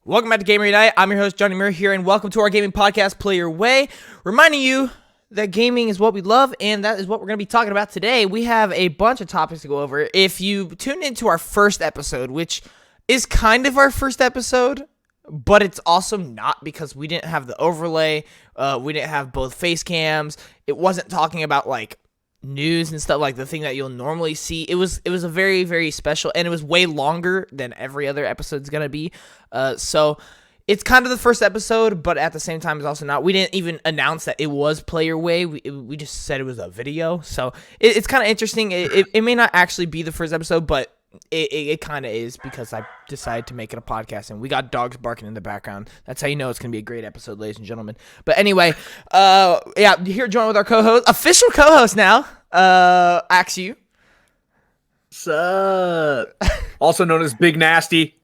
Welcome back to Gamer Unite. I'm your host, Johnny Muir here, and welcome to our gaming podcast, Play Your Way. Reminding you that gaming is what we love, and that is what we're going to be talking about today. We have a bunch of topics to go over. If you tuned into our first episode, which is kind of our first episode, but it's also not because we didn't have the overlay. We didn't have both face cams. It wasn't talking about, like, news and stuff, like the thing that you'll normally see. It was a very, very special, and it was way longer than every other episode's gonna be. So it's kind of the first episode, but at the same time, it's also not. We didn't even announce that it was Play Your Way. We just said it was a video. So it's kind of interesting. It may not actually be the first episode, but it kind of is because I decided to make it a podcast, and we got dogs barking in the background. That's how you know it's going to be a great episode, ladies and gentlemen. But anyway, here joined with our co-host, official co-host now, Axu. Sup? Also known as Big Nasty.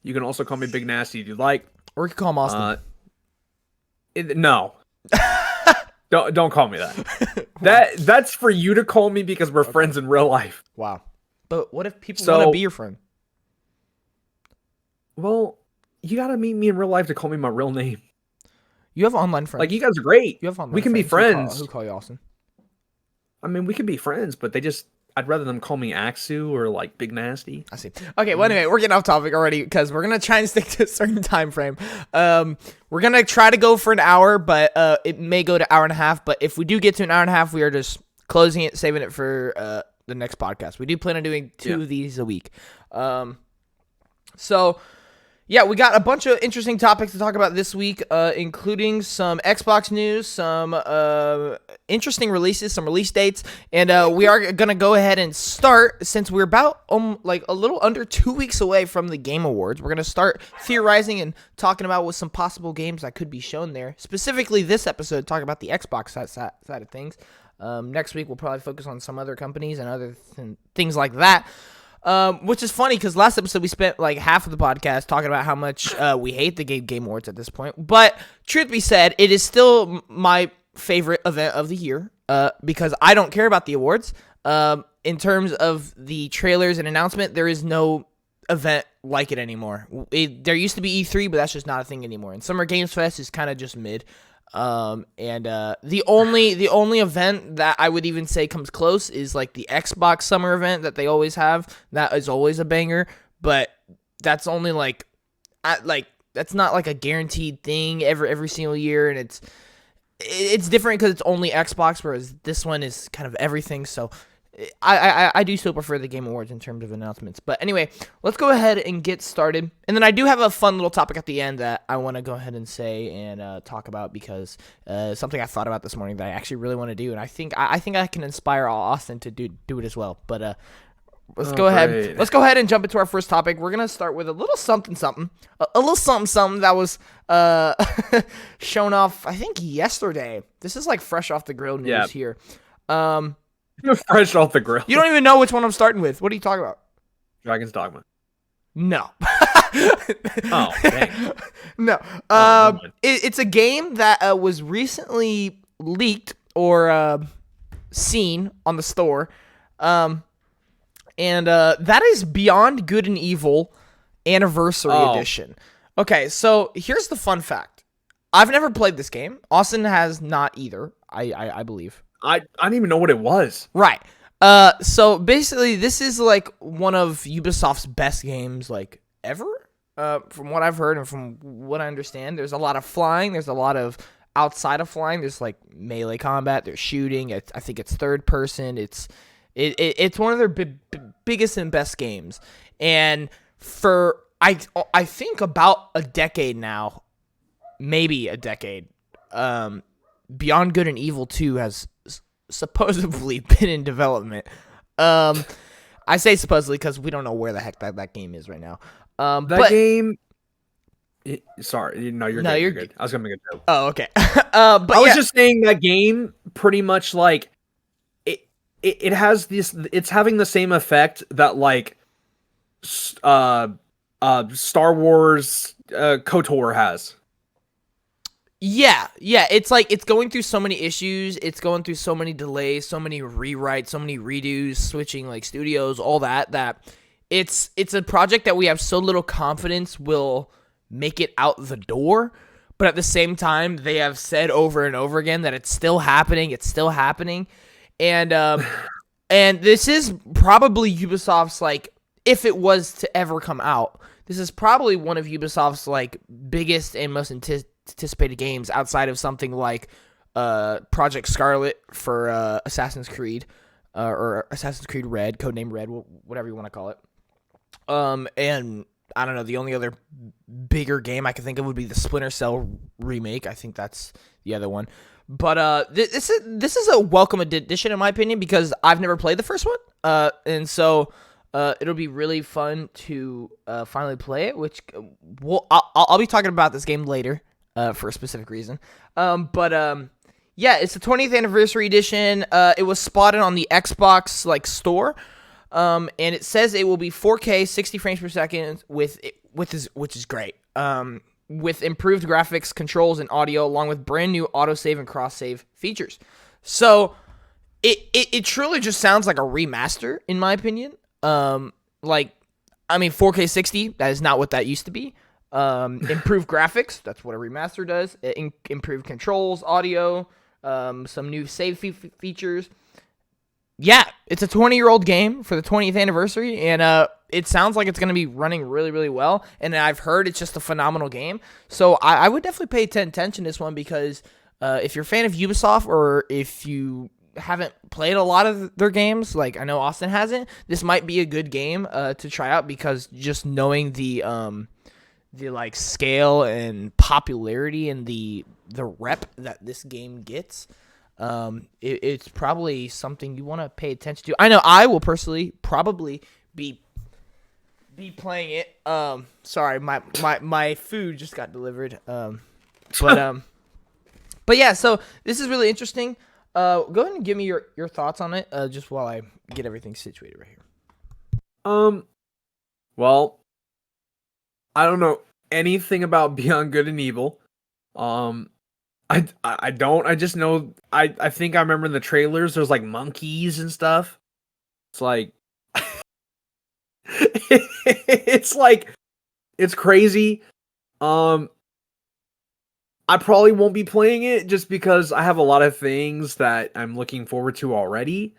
You can also call me Big Nasty if you like. Or you can call him Austin. No. Don't call me that. That's for you to call me because we're friends in real life. Wow. But what if people want to be your friend? Well, you gotta meet me in real life to call me my real name. You have online friends. Like, you guys are great. You have online we can friends. be friends. Who call you Austin? I mean, we can be friends, but I'd rather them call me Axu or, like, Big Nasty. I see. Okay, well, anyway, we're getting off topic already because we're going to try and stick to a certain time frame. We're going to try to go for an hour, but it may go to hour and a half. But if we do get to an hour and a half, we are just closing it, saving it for the next podcast. We do plan on doing two of these a week. So, yeah, we got a bunch of interesting topics to talk about this week, including some Xbox news, some interesting releases, some release dates, and we are going to go ahead and start, since we're about like a little under 2 weeks away from the Game Awards. We're going to start theorizing and talking about what some possible games that could be shown there. Specifically, this episode, talking about the Xbox side of things. Next week, we'll probably focus on some other companies and other things like that. Which is funny because last episode we spent like half of the podcast talking about how much we hate the Game Awards at this point. But truth be said, it is still my favorite event of the year because I don't care about the awards. In terms of the trailers and announcement, there is no event like it anymore. There used to be E3, but that's just not a thing anymore. And Summer Games Fest is kind of just mid. The only event that I would even say comes close is like the Xbox summer event that they always have. That is always a banger, but that's only that's not like a guaranteed thing every single year, and it's different because it's only Xbox, whereas this one is kind of everything. So I do still prefer the Game Awards in terms of announcements. But anyway, let's go ahead and get started. And then I do have a fun little topic at the end that I want to go ahead and say and talk about because something I thought about this morning that I actually really want to do, and I think I can inspire Austin to do it as well. But let's go ahead. Let's go ahead and jump into our first topic. We're gonna start with a little something, a little something that was shown off, I think, yesterday. This is like fresh off the grill news here. Fresh off the grill. You don't even know which one I'm starting with. What are you talking about? Dragon's Dogma. No. Oh, dang. No. It's a game that was recently leaked or seen on the store. And that is Beyond Good and Evil Anniversary Edition. Okay, so here's the fun fact. I've never played this game. Austin has not either, I believe. I didn't even know what it was. Right. So basically, this is like one of Ubisoft's best games, like ever. From what I've heard and from what I understand, there's a lot of flying. There's a lot of outside of flying. There's like melee combat. There's shooting. I think it's third person. It's one of their biggest and best games. And for I think about a decade now, maybe a decade. Beyond Good and Evil 2 has supposedly been in development. I say supposedly because we don't know where the heck that game is right now. Game. Sorry, no, you're good. I was gonna make a joke. Oh, okay. But I was just saying that game pretty much like it has this. It's having the same effect that like Star Wars KOTOR has. Yeah, it's like it's going through so many issues, it's going through so many delays, so many rewrites, so many redos, switching like studios, all that it's a project that we have so little confidence will make it out the door. But at the same time, they have said over and over again that it's still happening. It's still happening. And this is probably Ubisoft's, like, if it was to ever come out, this is probably one of Ubisoft's, like, biggest and most anticipated games outside of something like Project Scarlet for Assassin's Creed, or Assassin's Creed Red, codename Red, whatever you want to call it. And I don't know, the only other bigger game I can think of would be the Splinter Cell remake. I think that's the other one. But this is a welcome addition in my opinion, because I've never played the first one. And so it'll be really fun to finally play it, which I'll be talking about this game later for a specific reason. Yeah, it's the 20th anniversary edition. It was spotted on the Xbox store. And it says it will be 4K, 60 frames per second, which is great. With improved graphics, controls, and audio, along with brand new autosave and cross-save features. So it truly just sounds like a remaster, in my opinion. 4K 60, that is not what that used to be. Improved graphics, that's what a remaster does. Improved controls, audio, some new save features. Yeah, it's a 20-year-old game for the 20th anniversary, and it sounds like it's going to be running really, really well, and I've heard it's just a phenomenal game. So I would definitely pay attention to this one, because if you're a fan of Ubisoft, or if you haven't played a lot of their games, like I know Austin hasn't, this might be a good game to try out, because just knowing the scale and popularity and the rep that this game gets, it's probably something you want to pay attention to. I know I will personally probably be playing it. Sorry, my food just got delivered. But yeah, so this is really interesting. Go ahead and give me your thoughts on it, just while I get everything situated right here. Well, I don't know anything about Beyond Good and Evil. I don't. I just know. I think I remember in the trailers there's like monkeys and stuff. It's like it's crazy. I probably won't be playing it just because I have a lot of things that I'm looking forward to already.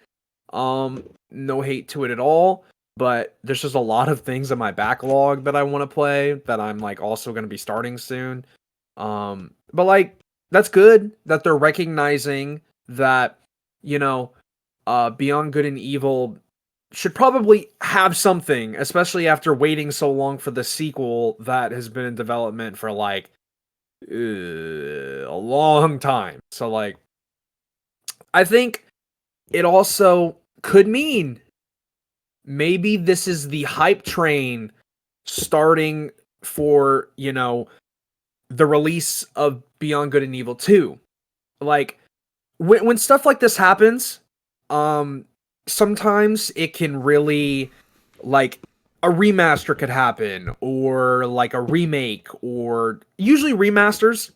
No hate to it at all, but there's just a lot of things in my backlog that I want to play that I'm like also going to be starting soon. But like, that's good that they're recognizing that, Beyond Good and Evil should probably have something, especially after waiting so long for the sequel that has been in development for like a long time. So like, I think it also could mean maybe this is the hype train starting for, the release of Beyond Good and Evil 2. Like, when stuff like this happens, sometimes it can really, like, a remaster could happen, or like a remake, or usually remasters.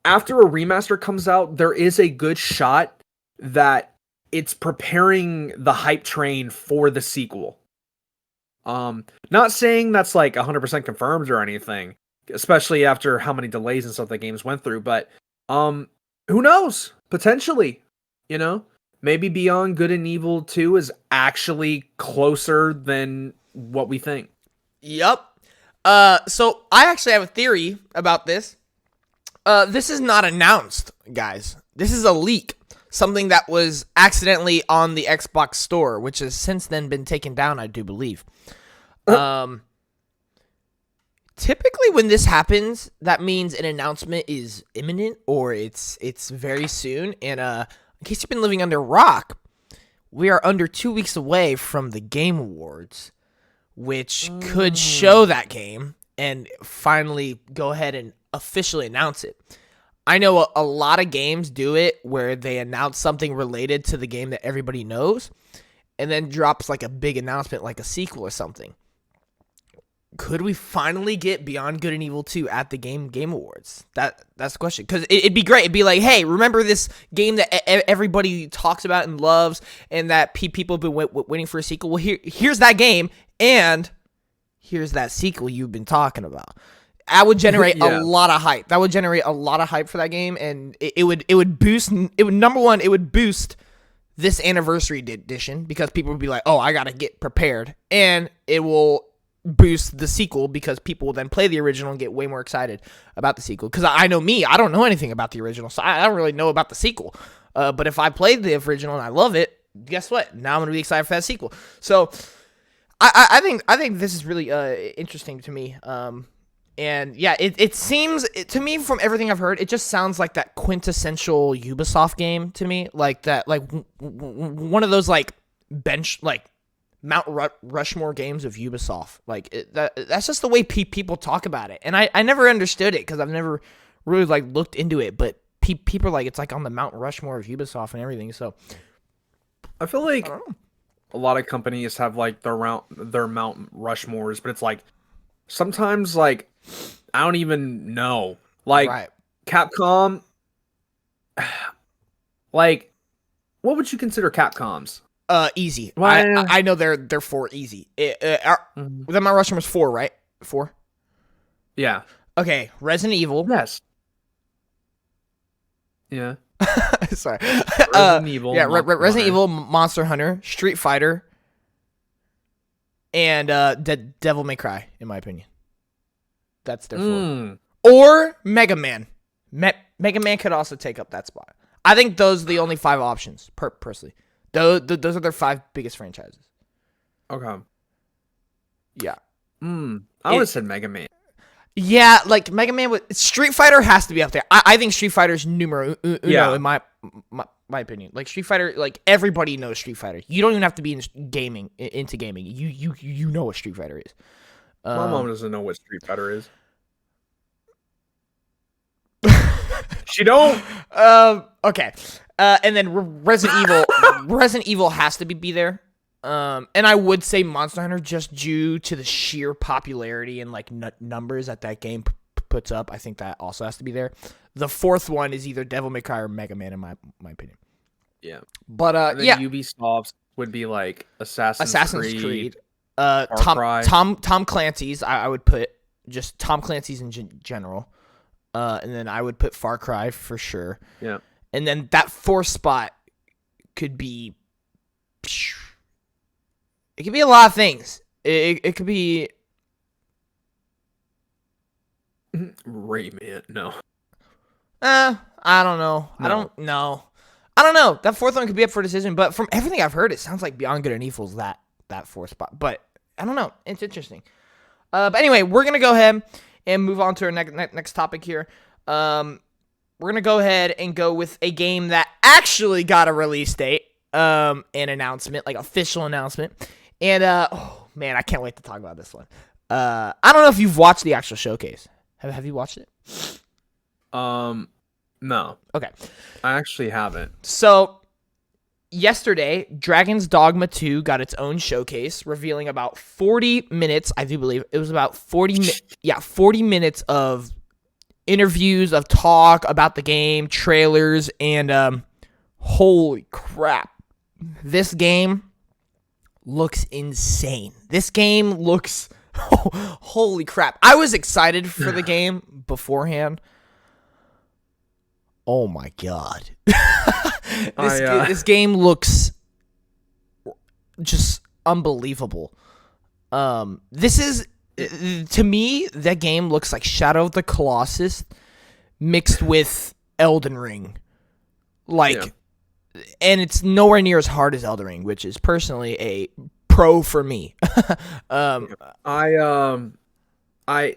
After a remaster comes out, there is a good shot that it's preparing the hype train for the sequel. Not saying that's like 100% confirmed or anything, especially after how many delays and stuff the games went through, but who knows? Potentially, maybe Beyond Good and Evil 2 is actually closer than what we think. Yep. So I actually have a theory about this. This is not announced, guys. This is a leak. Something that was accidentally on the Xbox store, which has since then been taken down, I do believe. Typically when this happens, that means an announcement is imminent, or it's very soon. And in case you've been living under a rock, we are under 2 weeks away from the Game Awards, which could show that game and finally go ahead and officially announce it. I know a lot of games do it where they announce something related to the game that everybody knows and then drops like a big announcement, like a sequel or something. Could we finally get Beyond Good and Evil 2 at the Game Awards? That's the question. Because it'd be great. It'd be like, hey, remember this game that everybody talks about and loves, and that people have been waiting for a sequel? Well, here's that game, and here's that sequel you've been talking about. I would generate a Yeah. lot of hype. That would generate a lot of hype for that game, and it would boost. It would number one, it would boost this anniversary edition because people would be like, "Oh, I gotta get prepared," and it will boost the sequel because people will then play the original and get way more excited about the sequel. Because I know me, I don't know anything about the original, so I don't really know about the sequel. But if I played the original and I love it, guess what? Now I'm gonna be excited for that sequel. So I think this is really interesting to me. And yeah, it seems to me from everything I've heard, it just sounds like that quintessential Ubisoft game to me, like that, like one of those like Mount Rushmore games of Ubisoft. Like that's just the way people talk about it, and I never understood it because I've never really like looked into it. But people are like it's like on the Mount Rushmore of Ubisoft and everything. So I feel like a lot of companies have like their Mount Rushmores, but it's like sometimes like I don't even know. Like right. Capcom, like what would you consider Capcom's? Easy. Well, I know they're 4 easy. The Mount Rushmore was 4, right? 4. Yeah. Okay. Resident Evil. Yes. Yeah. Sorry. Resident Evil. Yeah. Resident Evil, Monster Hunter, Street Fighter, and Devil May Cry. In my opinion, that's their 4. Or Mega Man. Mega Man could also take up that spot. I think those are the only 5 options. Personally. Those are their 5 biggest franchises. Okay. Yeah. I would have said Mega Man. Yeah, like Mega Man with Street Fighter has to be up there. I think Street Fighter's numero uno in my opinion. Like Street Fighter, like everybody knows Street Fighter. You don't even have to be into gaming. You know what Street Fighter is. My mom doesn't know what Street Fighter is. She don't. Okay. And then Resident Evil has to be there. And I would say Monster Hunter just due to the sheer popularity and like numbers that game puts up. I think that also has to be there. The 4th one is either Devil May Cry or Mega Man in my opinion. Yeah. But yeah, Ubisoft would be like Assassin's Creed. Tom Clancy's. I would put just Tom Clancy's in general. And then I would put Far Cry for sure. Yeah. And then that 4th spot could be... It could be a lot of things. It could be... Rayman, no. I don't know. No. I don't know. That 4th one could be up for decision, but from everything I've heard, it sounds like Beyond Good and Evil's that 4th spot. But I don't know. It's interesting. But anyway, we're going to go ahead and move on to our next topic here. We're going to go ahead and go with a game that actually got a release date, an announcement, like official announcement. And, oh, man, I can't wait to talk about this one. I don't know if you've watched the actual showcase. Have you watched it? No. Okay. I actually haven't. So, yesterday, Dragon's Dogma 2 got its own showcase, revealing about 40 minutes, I do believe. It was about 40 minutes of interviews, of talk about the game, trailers, and holy crap. This game looks insane. This game looks... holy crap. I was excited for the game beforehand. Oh my god. This game looks just unbelievable. This is... To me, that game looks like Shadow of the Colossus mixed with Elden Ring. And it's nowhere near as hard as Elden Ring, which is personally a pro for me. I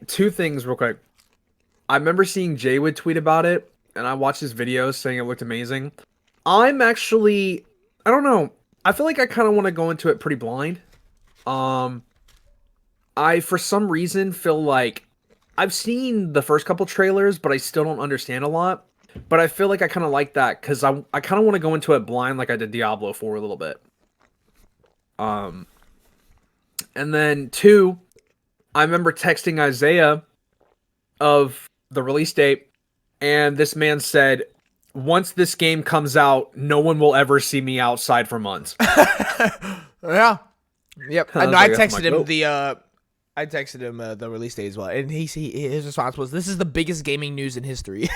2 things real quick. I remember seeing Jay would tweet about it, and I watched his videos saying it looked amazing. I'm actually, I don't know. I feel like I kind of want to go into it pretty blind. I, for some reason, feel like I've seen the first couple trailers, but I still don't understand a lot. But I feel like I kind of like that because I kind of want to go into it blind like I did Diablo 4 a little bit. And then 2, I remember texting Isaiah of the release date, and this man said, once this game comes out, no one will ever see me outside for months. Yeah. Yep. I texted him I texted him the release date as well, and his response was, "This is the biggest gaming news in history."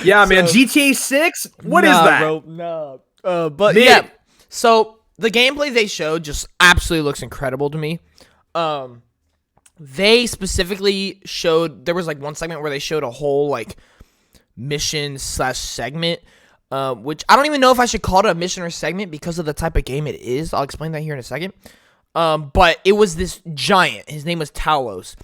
Yeah, man. GTA 6? What is that? Bro, no. But Mid. yeah, so the gameplay they showed just absolutely looks incredible to me. They specifically showed, there was like one segment where they showed a whole like mission / segment, which I don't even know if I should call it a mission or segment because of the type of game it is. I'll explain that here in a second. But it was this giant. His name was Talos.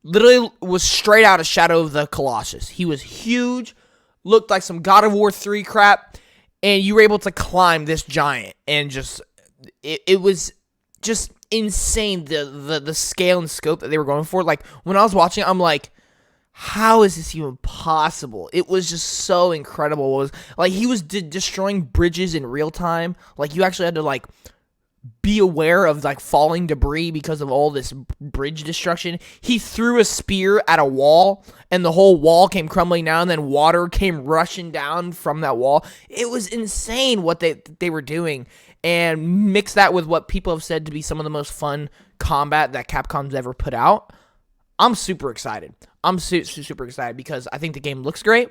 Literally was straight out of Shadow of the Colossus. He was huge, looked like some God of War 3 crap, and you were able to climb this giant, and just it was just insane the scale and scope that they were going for. Like when I was watching, I'm like, how is this even possible? It was just so incredible. It was like he was destroying bridges in real time. Like you actually had to like be aware of like falling debris because of all this bridge destruction. He threw a spear at a wall and the whole wall came crumbling down, and then water came rushing down from that wall. It was insane what they were doing, and mix that with what people have said to be some of the most fun combat that Capcom's ever put out. I'm super excited. I'm super excited because I think the game looks great.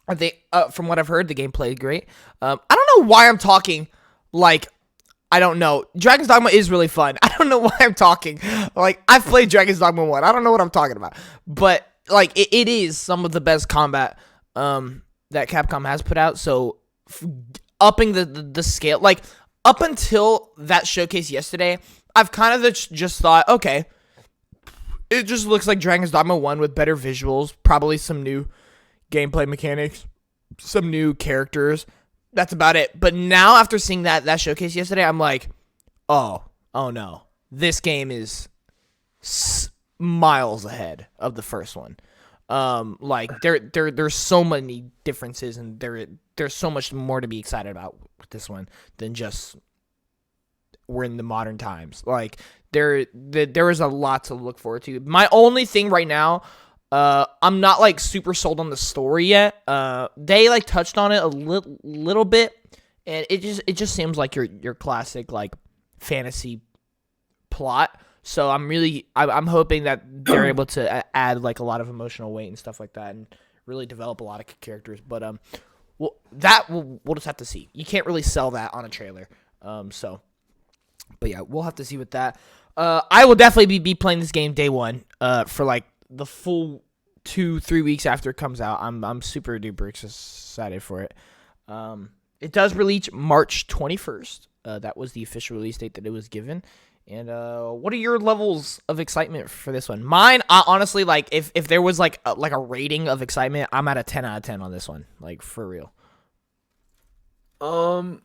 I think from what I've heard, the game played great. I don't know why I'm talking like, I don't know. Dragon's Dogma is really fun. I don't know why I'm talking. Like, I've played Dragon's Dogma 1. I don't know what I'm talking about. But, like, it is some of the best combat that Capcom has put out. So, upping the scale. Like, up until that showcase yesterday, I've kind of just thought, okay, it just looks like Dragon's Dogma 1 with better visuals. Probably some new gameplay mechanics. Some new characters. That's about it. But now, after seeing that showcase yesterday, I'm like, oh no. This game is miles ahead of the first one. Like there's so many differences, and there's so much more to be excited about with this one than just we're in the modern times. Like there is a lot to look forward to. My only thing right now, I'm not like super sold on the story yet. They like touched on it a little bit, and it just seems like your classic like fantasy plot. So I'm hoping that they're able to add like a lot of emotional weight and stuff like that, and really develop a lot of characters. But well, we'll just have to see. You can't really sell that on a trailer. But yeah, we'll have to see with that. I will definitely be playing this game day one. For like the full 2-3 weeks after it comes out. I'm super duper excited for it. It does release March 21st. That was the official release date that it was given. And what are your levels of excitement for this one? Mine, honestly, like if there was like a rating of excitement, I'm at a 10 out of 10 on this one, like for real. I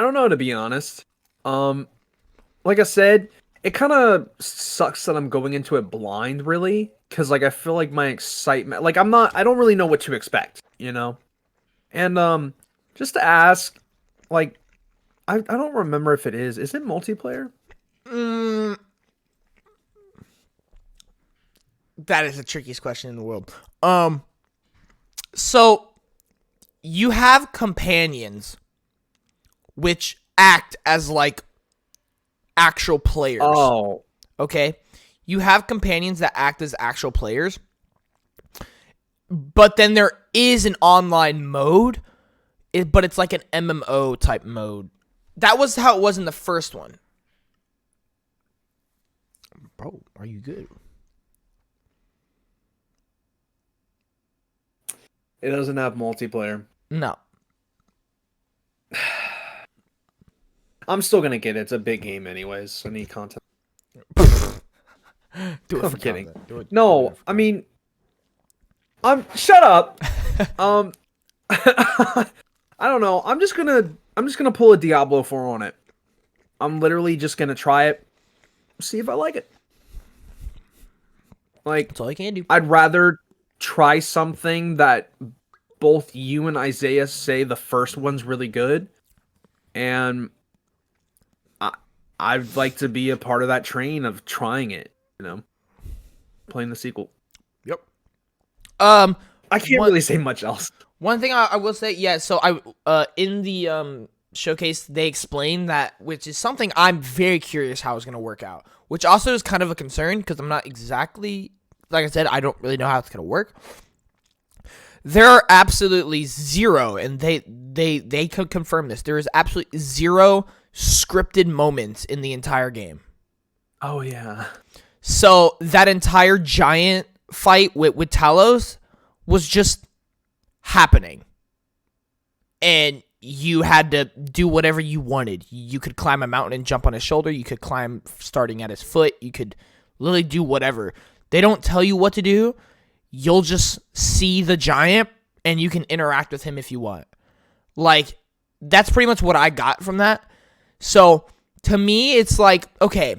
don't know, to be honest. Like I said, it kind of sucks that I'm going into it blind, really, because like I feel like my excitement, like I don't really know what to expect, you know. And just to ask, like, I don't remember if it is it multiplayer? That is the trickiest question in the world. So you have companions which act as like actual players. Oh. Okay? You have companions that act as actual players. But then there is an online mode, but it's like an MMO type mode. That was how it was in the first one. Bro, are you good? It doesn't have multiplayer. No. I'm still gonna get it. It's a big game anyways. I need content. Do it I'm for kidding. content. Do it No, for I mean, shut up. I don't know. I'm just gonna pull a Diablo 4 on it. I'm literally just gonna try it, see if I like it. Like, That's all you can do. I'd rather try something that both you and Isaiah say the first one's really good, and I'd like to be a part of that train of trying it, you know, playing the sequel. Yep. I can't really say much else. One thing I will say, yeah. So I in the showcase, they explained that, which is something I'm very curious how it's going to work out, which also is kind of a concern because I'm not exactly, like I said, I don't really know how it's going to work. There are absolutely zero, and they could confirm this. There is absolutely zero scripted moments in the entire game. Oh, yeah. So that entire giant fight with Talos was just happening. And you had to do whatever you wanted. You could climb a mountain and jump on his shoulder. You could climb starting at his foot. You could literally do whatever. They don't tell you what to do. You'll just see the giant, and you can interact with him if you want. Like, that's pretty much what I got from that. So, to me, it's like, okay,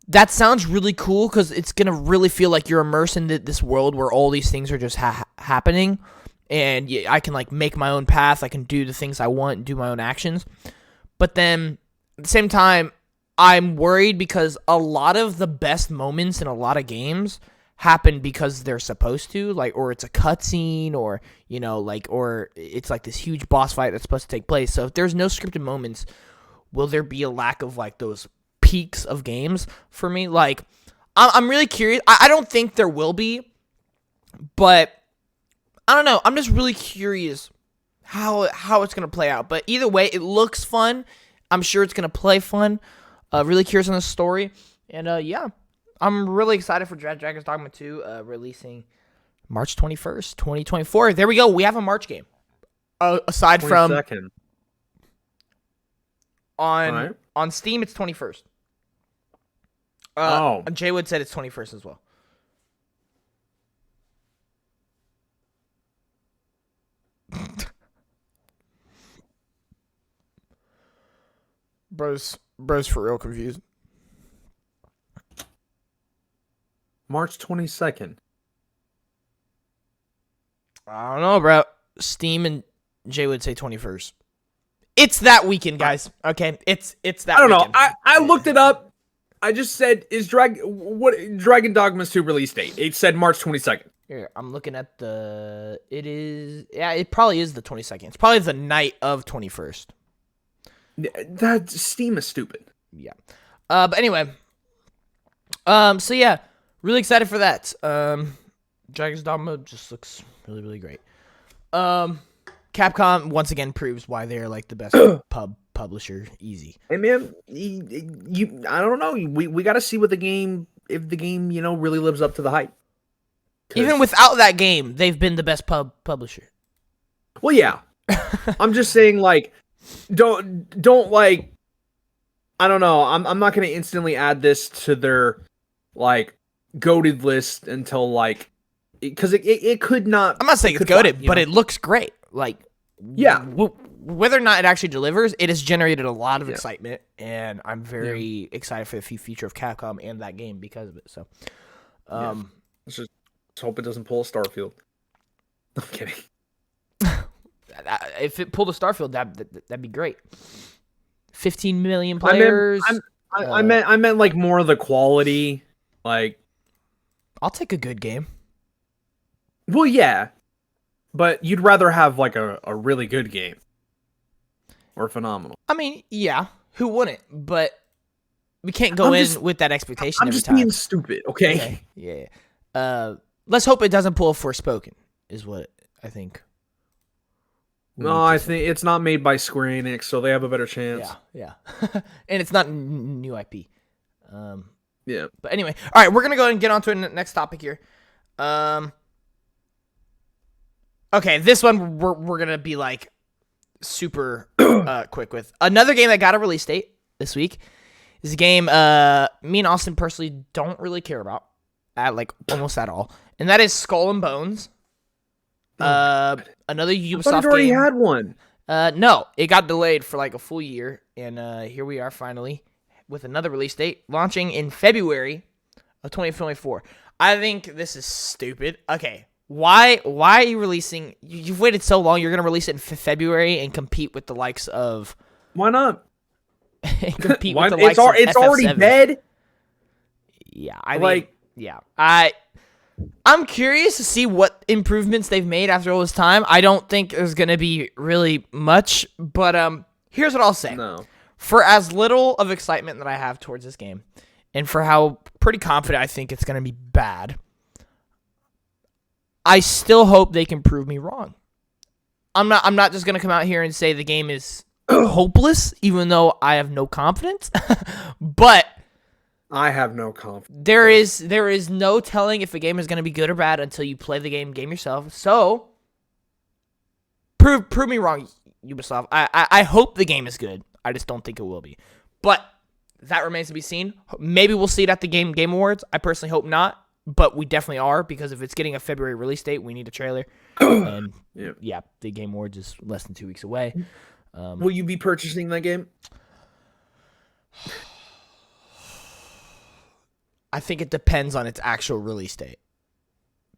that sounds really cool because it's going to really feel like you're immersed in this world where all these things are just happening. And I can, like, make my own path. I can do the things I want and do my own actions. But then, at the same time, I'm worried because a lot of the best moments in a lot of games happen because they're supposed to, like, or it's a cutscene, or, you know, like, or it's like this huge boss fight that's supposed to take place. So if there's no scripted moments, will there be a lack of, like, those peaks of games for me? Like, I'm really curious. I don't think there will be, but I don't know. I'm just really curious how it's going to play out. But either way, it looks fun. I'm sure it's going to play fun. Really curious on the story. And, yeah, I'm really excited for Dragon's Dogma 2 releasing March 21st, 2024. There we go. We have a March game. Aside 22nd. From... On Steam, it's 21st. Jaywood said it's 21st as well. Bro's for real confused. March 22nd. I don't know, bro. Steam and Jay would say 21st. It's that weekend, guys. Okay, it's that. I don't weekend. know. I looked it up. I just said, is Dragon Dogma's 2 release date? It said March 22nd. Here, I'm looking at the. It is. Yeah, it probably is the 22nd. It's probably the night of 21st. That Steam is stupid. Yeah. But anyway. So yeah, really excited for that. Dragon's Dogma just looks really, really great. Capcom once again proves why they're like the best publisher. Easy. Hey man, I don't know. We got to see what the game, if the game, really lives up to the hype. Even without that game, they've been the best publisher. Well, yeah. I'm just saying, like, don't like. I don't know. I'm not gonna instantly add this to their like goated list until like, because it could not. I'm not saying it's goated, but it looks great. Like, yeah. Whether or not it actually delivers, it has generated a lot of excitement, and I'm very excited for the future of Capcom and that game because of it. So, let's just hope it doesn't pull a Starfield. I'm kidding. If it pulled a Starfield, that'd be great. 15 million players. I meant like more of the quality. Like, I'll take a good game. Well, yeah, but you'd rather have like a really good game or phenomenal. I mean, yeah, who wouldn't? But we can't go with that expectation. I'm just being stupid, okay? Yeah. Let's hope it doesn't pull a Forspoken. Is what I think. No, I think it's not made by Square Enix, so they have a better chance. Yeah. And it's not new IP. Yeah. But anyway, all right, we're gonna go ahead and get on to the next topic here. Okay, this one we're gonna be like super quick with. Another game that got a release date this week is a game me and Austin personally don't really care about like almost at all, and that is Skull and Bones. Another Ubisoft game. I already had one. No, it got delayed for like a full year, and here we are finally with another release date launching in February of 2024. I think this is stupid. Okay, why are you releasing? You've waited so long. You're gonna release it in February and compete with the likes of. Why not? Compete with the likes of it's FF7. Already dead. Yeah, I'm curious to see what improvements they've made after all this time. I don't think there's going to be really much, but Here's what I'll say. No. For as little of excitement that I have towards this game, and for how pretty confident I think it's going to be bad, I still hope they can prove me wrong. I'm not just going to come out here and say the game is hopeless, even though I have no confidence. But I have no confidence. There is no telling if a game is going to be good or bad until you play the game yourself. So prove me wrong, Ubisoft. I hope the game is good. I just don't think it will be. But that remains to be seen. Maybe we'll see it at the Game Awards. I personally hope not. But we definitely are, because if it's getting a February release date, we need a trailer. And yeah, the Game Awards is less than 2 weeks away. Will you be purchasing that game? I think it depends on its actual release date.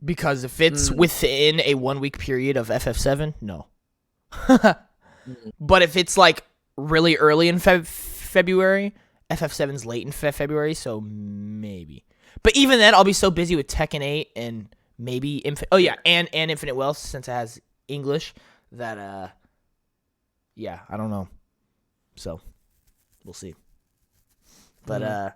Because if it's within a 1 week period of FF7, no. But if it's like really early in February, FF7's late in February, so maybe. But even then, I'll be so busy with Tekken 8 and maybe and Infinite Wealth, since it has English, that I don't know. So we'll see. But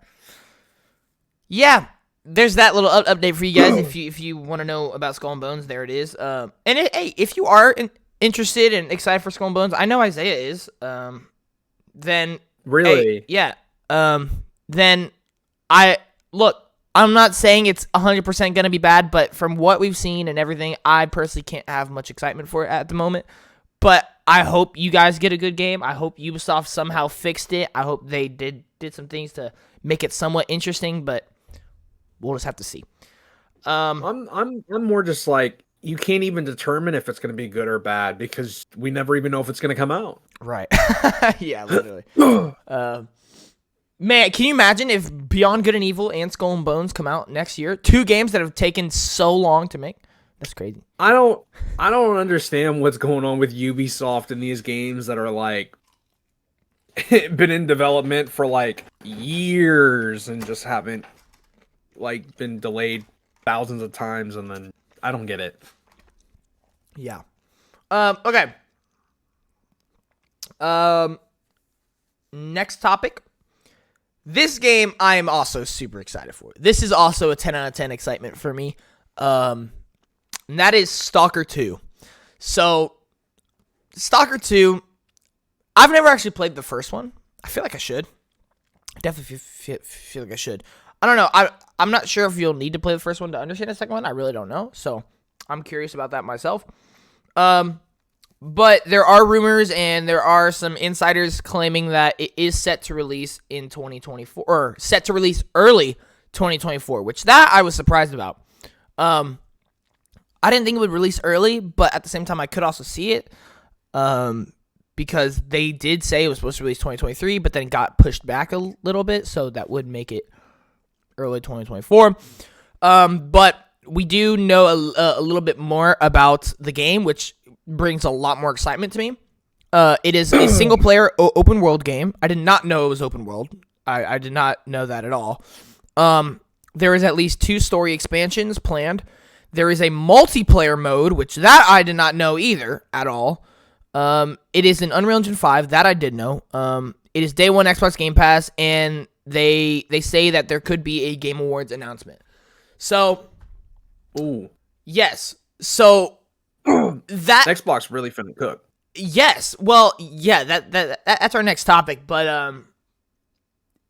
yeah, there's that little update for you guys. If you want to know about Skull and Bones, there it is. Hey, if you are interested and excited for Skull and Bones, I know Isaiah is. Then really, hey, yeah. Then I'm not saying it's 100% going to be bad, but from what we've seen and everything, I personally can't have much excitement for it at the moment. But I hope you guys get a good game. I hope Ubisoft somehow fixed it. I hope they did some things to make it somewhat interesting, but we'll just have to see. I'm more just like, you can't even determine if it's going to be good or bad because we never even know if it's going to come out. Right. Yeah, literally. Man, can you imagine if Beyond Good and Evil and Skull and Bones come out next year? 2 games that have taken so long to make. That's crazy. I don't understand what's going on with Ubisoft in these games that are like been in development for like years and just haven't like been delayed thousands of times, and then I don't get it. Yeah. Okay. Next topic. This game I am also super excited for. This is also a 10 out of 10 excitement for me. And that is Stalker 2. So, Stalker 2, I've never actually played the first one. I feel like I should. I definitely feel like I should. I don't know. I'm not sure if you'll need to play the first one to understand the second one. I really don't know. So, I'm curious about that myself. But there are rumors and there are some insiders claiming that it is set to release in 2024, or set to release early 2024, which that I was surprised about. I didn't think it would release early, but at the same time, I could also see it because they did say it was supposed to release 2023, but then it got pushed back a little bit, so that would make it early 2024. But we do know a little bit more about the game, which brings a lot more excitement to me. It is a single-player open world game. I did not know it was open world. I did not know that at all. There is at least 2 story expansions planned. There is a multiplayer mode, which that I did not know either at all. It is in Unreal Engine 5. That I did know. It is day 1 Xbox Game Pass, and they say that there could be a Game Awards announcement. So, yes. So that Xbox really finna cook. Yes. Well, yeah, that's our next topic, but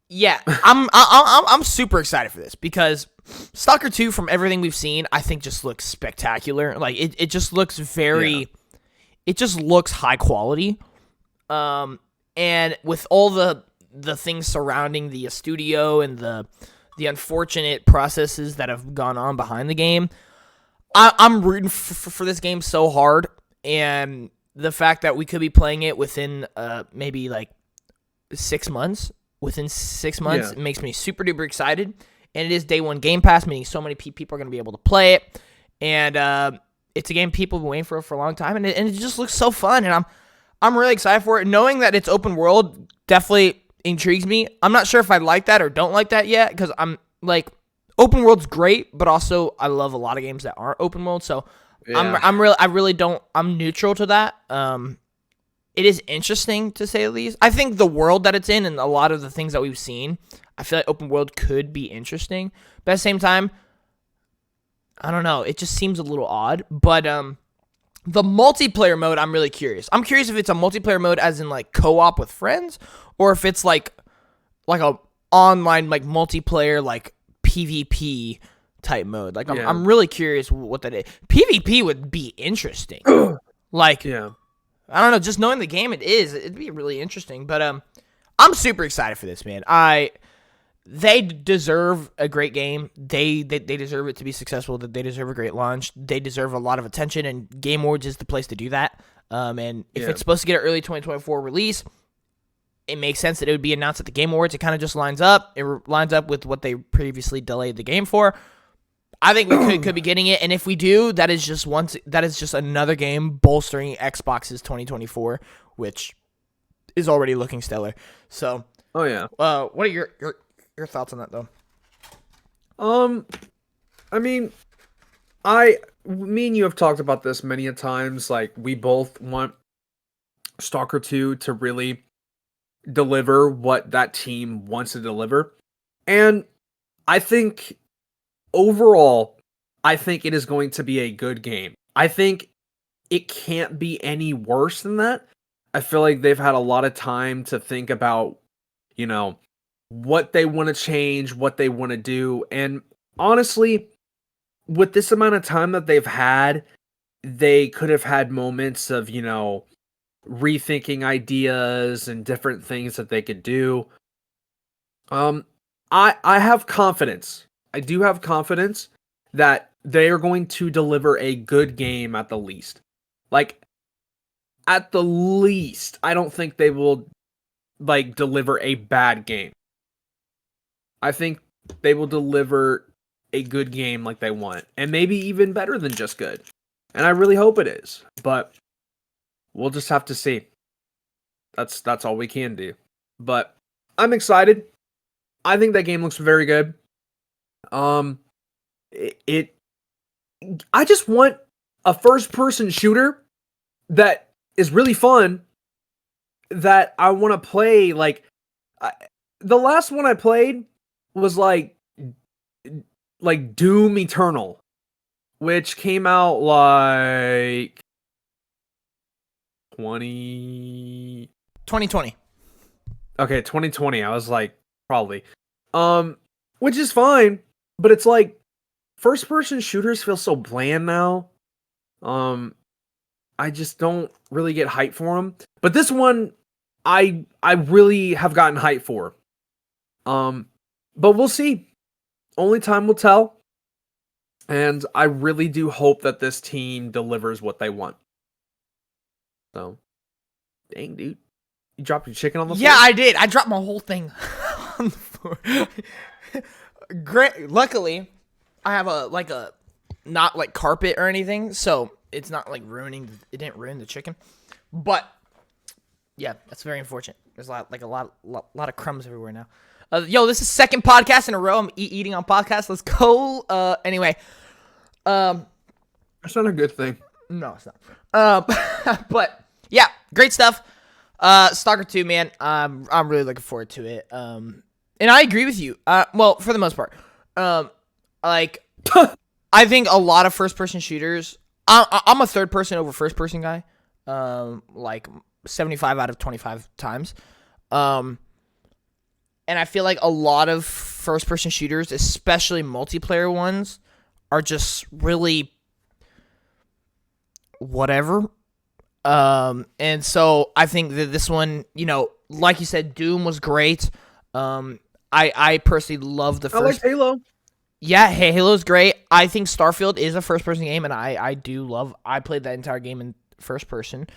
yeah, I'm super excited for this because Stalker 2, from everything we've seen, I think just looks spectacular. Like it just looks it just looks high quality. And with all the things surrounding the studio and the unfortunate processes that have gone on behind the game, I'm rooting for this game so hard, and the fact that we could be playing it within maybe like 6 months. Within 6 months, It makes me super duper excited. And it is day 1 Game Pass, meaning so many people are going to be able to play it. And it's a game people have been waiting for a long time, and it just looks so fun. And I'm really excited for it. Knowing that it's open world definitely intrigues me. I'm not sure if I like that or don't like that yet, because I'm like, open world's great, but also I love a lot of games that aren't open world. So I'm neutral to that. it is interesting to say the least. I think the world that it's in and a lot of the things that we've seen, I feel like open world could be interesting. But at the same time, I don't know. It just seems a little odd. But the multiplayer mode, I'm really curious. I'm curious if it's a multiplayer mode as in like co-op with friends, or if it's like a online like multiplayer like PvP type mode. Like I'm really curious what that is. PvP would be interesting. Like Yeah. I don't know, just knowing the game it'd be really interesting. But I'm super excited for this, man. They deserve a great game. They deserve it to be successful. They deserve a great launch. They deserve a lot of attention, and Game Awards is the place to do that. And if it's supposed to get an early 2024 release, it makes sense that it would be announced at the Game Awards. It kind of just lines up. It lines up with what they previously delayed the game for. I think we could be getting it, and if we do, that is just another game bolstering Xbox's 2024, which is already looking stellar. So, oh yeah. What are your thoughts on that though? I mean, me and you have talked about this many a times. Like, we both want Stalker 2 to really deliver what that team wants to deliver, and I think overall, I think it is going to be a good game. I think it can't be any worse than that. I feel like they've had a lot of time to think about, what they want to change, what they want to do. And honestly, with this amount of time that they've had, they could have had moments of, rethinking ideas and different things that they could do. I have confidence. I do have confidence that they are going to deliver a good game at the least. Like, at the least, I don't think they will, deliver a bad game. I think they will deliver a good game like they want. And maybe even better than just good. And I really hope it is. But we'll just have to see. That's all we can do. But I'm excited. I think that game looks very good. I just want a first-person shooter that is really fun, that I want to play. Like, the last one I played was like Doom Eternal, which came out like 2020. Okay, 2020. I was like, probably. Which is fine. But it's like, first-person shooters feel so bland now. I just don't really get hyped for them. But this one, I really have gotten hyped for. But we'll see. Only time will tell. And I really do hope that this team delivers what they want. So, dang, dude. You dropped your chicken on the floor? Yeah, I did. I dropped my whole thing on the floor. Luckily, I have a not like carpet or anything, so it's not like ruining. It didn't ruin the chicken, but yeah, that's very unfortunate. There's a lot of crumbs everywhere now. Yo, this is second podcast in a row. I'm eating on podcast. Let's go. Anyway, that's not a good thing. No, it's not. But yeah, great stuff. Stalker 2, man. I'm really looking forward to it. And I agree with you. Well, for the most part. I think a lot of first-person shooters. I'm a third-person over first-person guy. 75 out of 25 times. And I feel like a lot of first-person shooters, especially multiplayer ones, are just really whatever. And so I think that this one, like you said, Doom was great. I personally love the first. I like Halo. Yeah, Halo's great. I think Starfield is a first-person game, and I played that entire game in first person.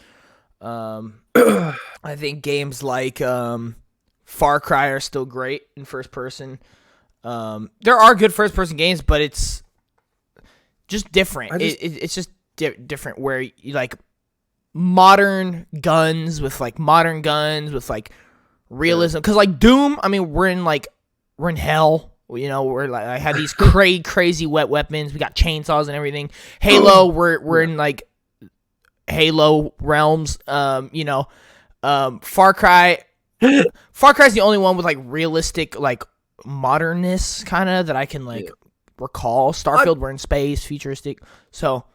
I think games like Far Cry are still great in first person. There are good first-person games, but it's just different. It's just different where you like modern guns with realism. Because like Doom, I mean, we're in hell. We're like, I have these crazy wet weapons. We got chainsaws and everything. Halo, we're in like Halo realms. Far Cry. Far Cry's the only one with like realistic like modernness kind of that I can like recall. Starfield, we're in space, futuristic. So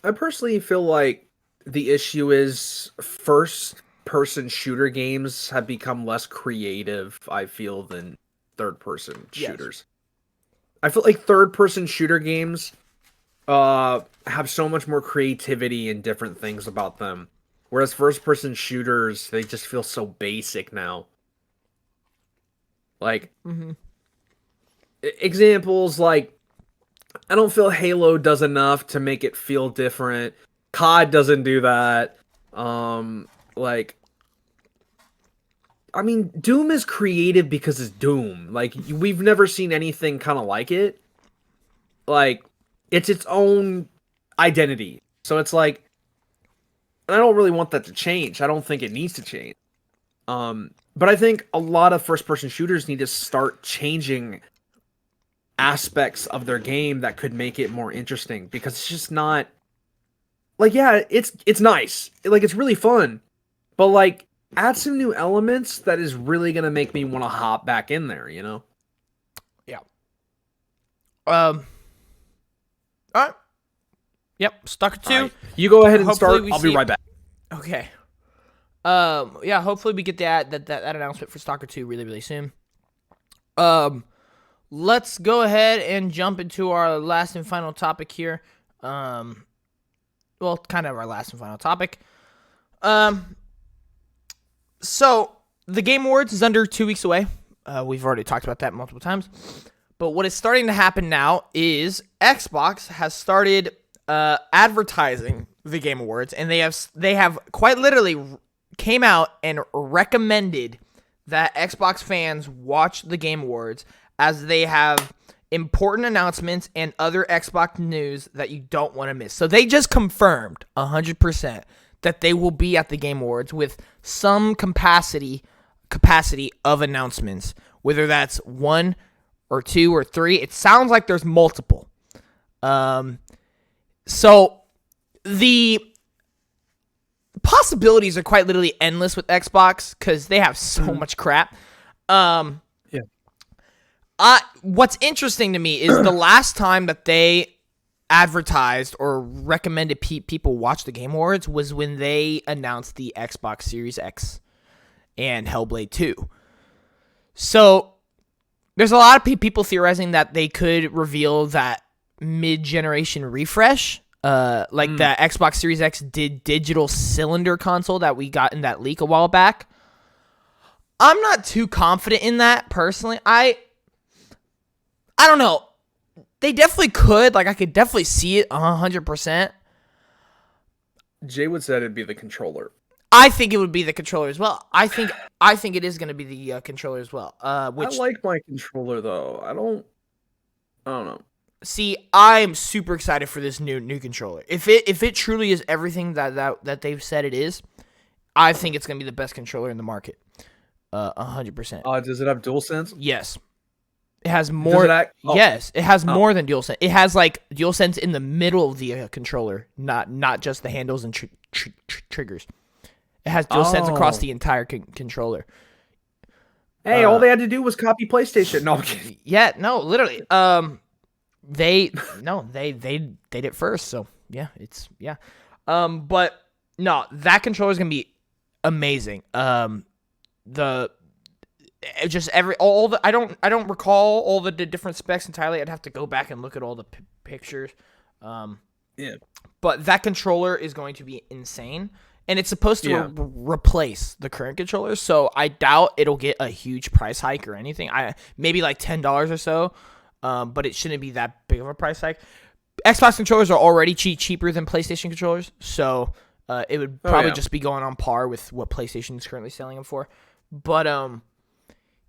I personally feel like the issue is first-person shooter games have become less creative, I feel, than third-person shooters. I feel like third-person shooter games have so much more creativity and different things about them. Whereas first-person shooters, they just feel so basic now. Like, examples like, I don't feel Halo does enough to make it feel different. COD doesn't do that. Like, I mean, Doom is creative because it's Doom. Like, we've never seen anything kind of like it. Like, it's its own identity. So it's like, and I don't really want that to change. I don't think it needs to change. But I think a lot of first-person shooters need to start changing aspects of their game that could make it more interesting, because it's just not like, yeah, it's nice, like it's really fun, but like add some new elements that is really gonna make me want to hop back in there, you know? Yeah. All right. Yep. Stalker 2. Right. You go ahead and Hopefully start. I'll be right back. Okay. Yeah. Hopefully we get that announcement for Stalker 2 really really soon. Let's go ahead and jump into our last and final topic here. Well, kind of our last and final topic. So the Game Awards is under 2 weeks away. We've already talked about that multiple times. But what is starting to happen now is Xbox has started advertising the Game Awards, and they have quite literally came out and recommended that Xbox fans watch the Game Awards, as they have important announcements and other Xbox news that you don't want to miss. So they just confirmed 100% that they will be at the Game Awards with some capacity of announcements, whether that's 1 or 2 or 3. It sounds like there's multiple. So the possibilities are quite literally endless with Xbox because they have so much crap. What's interesting to me is the last time that they advertised or recommended people watch the Game Awards was when they announced the Xbox Series X and Hellblade 2. So there's a lot of people theorizing that they could reveal that mid-generation refresh, like the Xbox Series X digital cylinder console that we got in that leak a while back. I'm not too confident in that personally. I don't know. They definitely could. Like, I could definitely see it 100%. Jay would say it'd be the controller. I think it would be the controller as well. I think it is going to be the controller as well. Which, I like my controller though. I don't know. See, I'm super excited for this new controller. If it truly is everything that they've said it is, I think it's going to be the best controller in the market. 100%. Does it have DualSense? Yes. It has more. Yes, it has more than DualSense. It has like DualSense in the middle of the controller, not just the handles and triggers. It has DualSense across the entire controller. Hey, all they had to do was copy PlayStation. No, I'm kidding. Yeah, no, literally. They did it first, so yeah, but no, that controller is gonna be amazing. I don't recall all the different specs entirely. I'd have to go back and look at all the pictures. Yeah. But that controller is going to be insane, and it's supposed to replace the current controller. So I doubt it'll get a huge price hike or anything. Maybe like $10 or so, but it shouldn't be that big of a price hike. Xbox controllers are already cheaper than PlayStation controllers, so it would probably just be going on par with what PlayStation is currently selling them for. But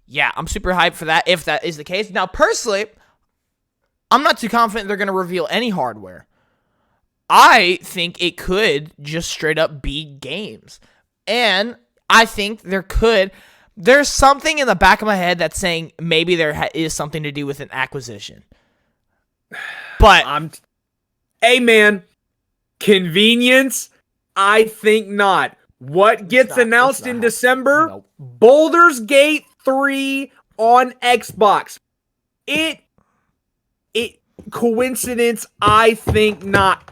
yeah, I'm super hyped for that, if that is the case. Now, personally, I'm not too confident they're going to reveal any hardware. I think it could just straight up be games. And I think there's something in the back of my head that's saying maybe there is something to do with an acquisition. But hey man, convenience I think not. What gets announced in December? Nope. Baldur's Gate 3 on Xbox. It coincidence? I think not.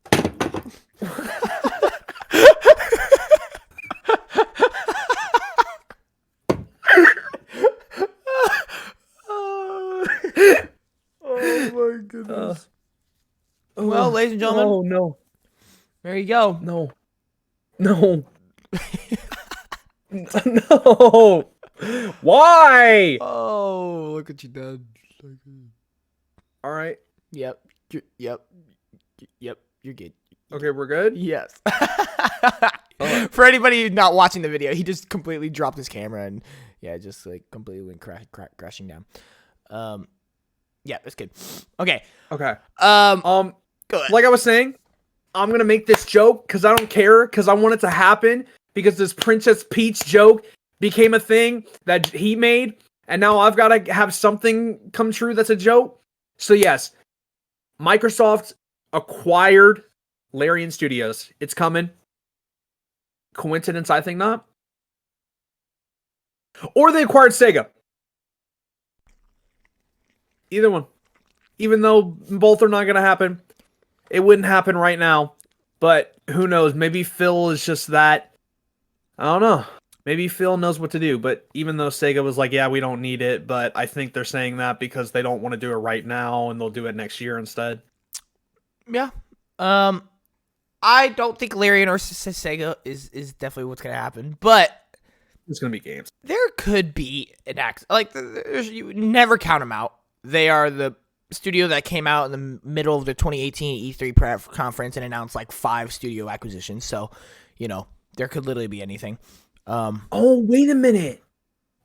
Oh my goodness. Well, ladies and gentlemen. Oh no. There you go. No. No. No. Why? Oh, look what you did. All right. Yep. Yep. You're good. Okay, we're good. Yes. For anybody not watching the video, he just completely dropped his camera and just like completely went crashing down. Yeah, that's good. Okay. Okay. Go ahead. Like I was saying, I'm gonna make this joke because I don't care, because I want it to happen, because this Princess Peach joke became a thing that he made, and now I've got to have something come true that's a joke. So yes, Microsoft acquired Larian Studios. It's coming. Coincidence? I think not. Or they acquired Sega. Either one. Even though both are not going to happen. It wouldn't happen right now. But who knows? Maybe Phil is just that. I don't know. Maybe Phil knows what to do. But even though Sega was like, yeah, we don't need it. But I think they're saying that because they don't want to do it right now. And they'll do it next year instead. Yeah. I don't think Larian or Sega is definitely what's going to happen. But it's going to be games. There could be an act. Like, you never count them out. They are the studio that came out in the middle of the 2018 E3 press conference and announced like 5 studio acquisitions. So, there could literally be anything. Oh, wait a minute.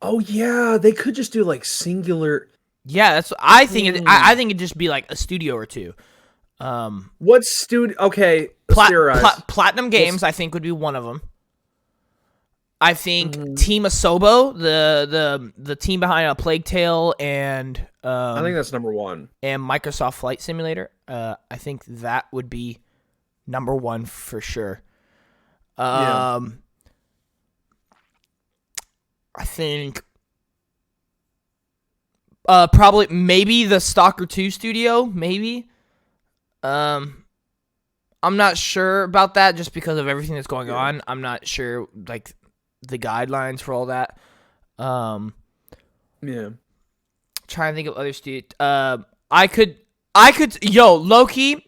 Oh, yeah. They could just do like singular. Yeah, that's. I think. I think it'd just be like a studio or two. What studio? Okay. Platinum Games, I think, would be one of them. I think Team Asobo, the team behind A Plague Tale and I think that's number 1. And Microsoft Flight Simulator. I think that would be number 1 for sure. I think probably maybe the Stalker 2 studio, maybe. I'm not sure about that just because of everything that's going on. I'm not sure like the guidelines for all that. Trying to think of other studios. I could low-key,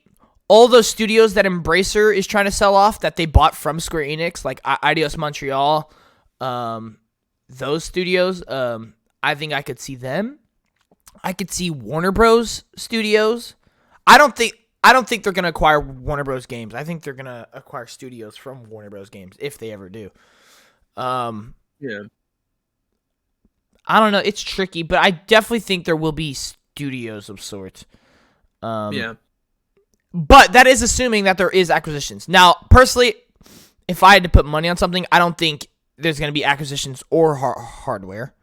all those studios that Embracer is trying to sell off that they bought from Square Enix, like Eidos Montreal, those studios, I think I could see them. I could see Warner Bros. Studios. I don't think they're going to acquire Warner Bros. Games. I think they're going to acquire studios from Warner Bros. Games, if they ever do. I don't know. It's tricky, but I definitely think there will be studios of sorts. But that is assuming that there is acquisitions. Now, personally, if I had to put money on something, I don't think there's going to be acquisitions or hardware.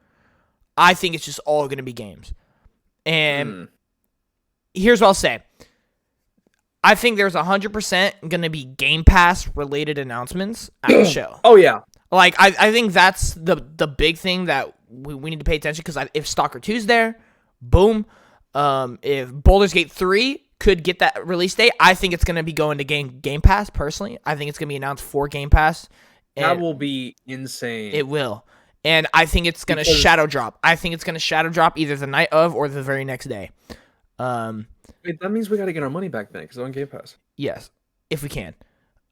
I think it's just all going to be games. And here's what I'll say. I think there's 100% going to be Game Pass related announcements at the show. Oh, yeah. Like, I think that's the big thing that we need to pay attention, because if Stalker 2's there, boom. If Baldur's Gate 3 could get that release date, I think it's going to be going to Game Pass, personally. I think it's going to be announced for Game Pass. That will be insane. It will. And I think it's going to shadow drop. I think it's going to shadow drop either the night of or the very next day. Wait, that means we got to get our money back then, because it's on Game Pass. Yes, if we can.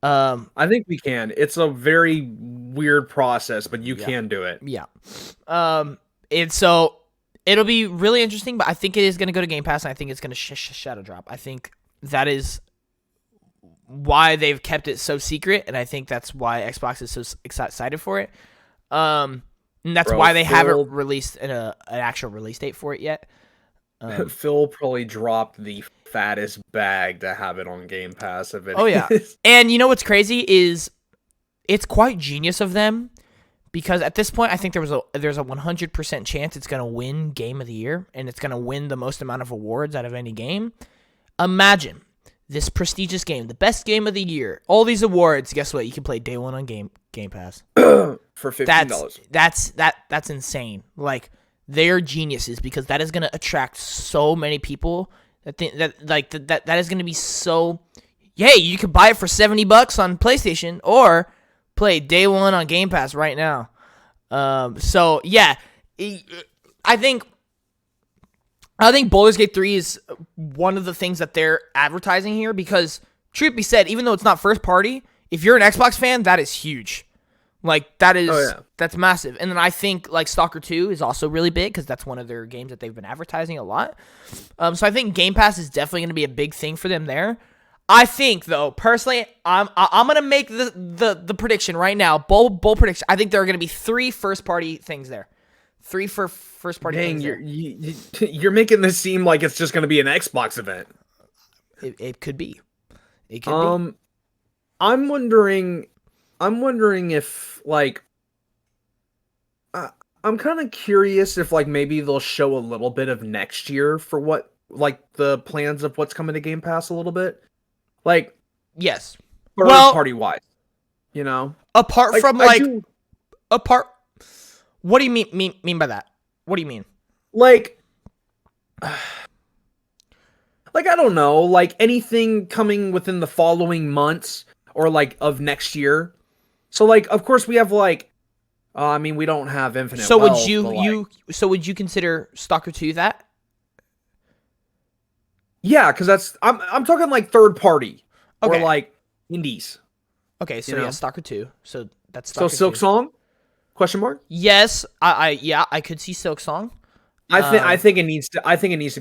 I think we can. It's a very weird process, but you can do it. Yeah. And so it'll be really interesting, but I think it is going to go to Game Pass, and I think it's going to shadow drop. I think that is why they've kept it so secret, and I think that's why Xbox is so excited for it. And that's why they haven't released an actual release date for it yet. Phil probably dropped the fattest bag to have it on Game Pass of it. Oh, yeah. And you know what's crazy is it's quite genius of them, because at this point I think there's a 100% chance it's going to win Game of the Year, and it's going to win the most amount of awards out of any game. Imagine this prestigious game, the best game of the year, all these awards, guess what? You can play day one on Game Pass for $15. That's insane. Like, they're geniuses because that is going to attract so many people that is going to be so. Hey, you can buy it for $70 on PlayStation or play day one on Game Pass right now. So yeah, I think Baldur's Gate 3 is one of the things that they're advertising here because, truth be said, even though it's not first party, if you're an Xbox fan, that is huge. Like, that's massive. And then I think, like, Stalker 2 is also really big because that's one of their games that they've been advertising a lot. So I think Game Pass is definitely going to be a big thing for them there. I think, though, personally, I'm going to make the prediction right now, bold prediction. I think there are going to be 3 first-party things there. 3 for first-party things there. You're making this seem like it's just going to be an Xbox event. It could be. It could be. I'm wondering if, like, I'm kind of curious if, like, maybe they'll show a little bit of next year for what, like, the plans of what's coming to Game Pass a little bit. Like, yes. Third party wise, you know? Apart from, what do you mean by that? What do you mean? Like, I don't know, like, anything coming within the following months or, like, of next year. So, like, of course we have, like, we don't have Infinite So Wealth, would you consider Stalker 2 that? Yeah, because that's I'm talking like third party or Okay. like indies. Okay, so yeah, Stalker 2. So that's So Stalker Silk 2. Song? Question mark? Yes, I could see Silk Song. I think it needs to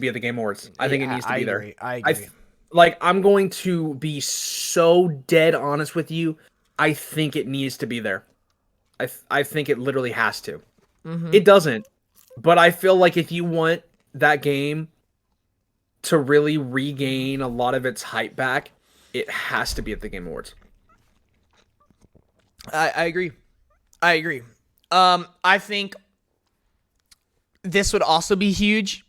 be at the Game Awards. I think it needs to be there. I agree. I'm going to be so dead honest with you. I think it needs to be there. I think it literally has to. Mm-hmm. It doesn't, but I feel like if you want that game to really regain a lot of its hype back, it has to be at the Game Awards. I agree. I think this would also be huge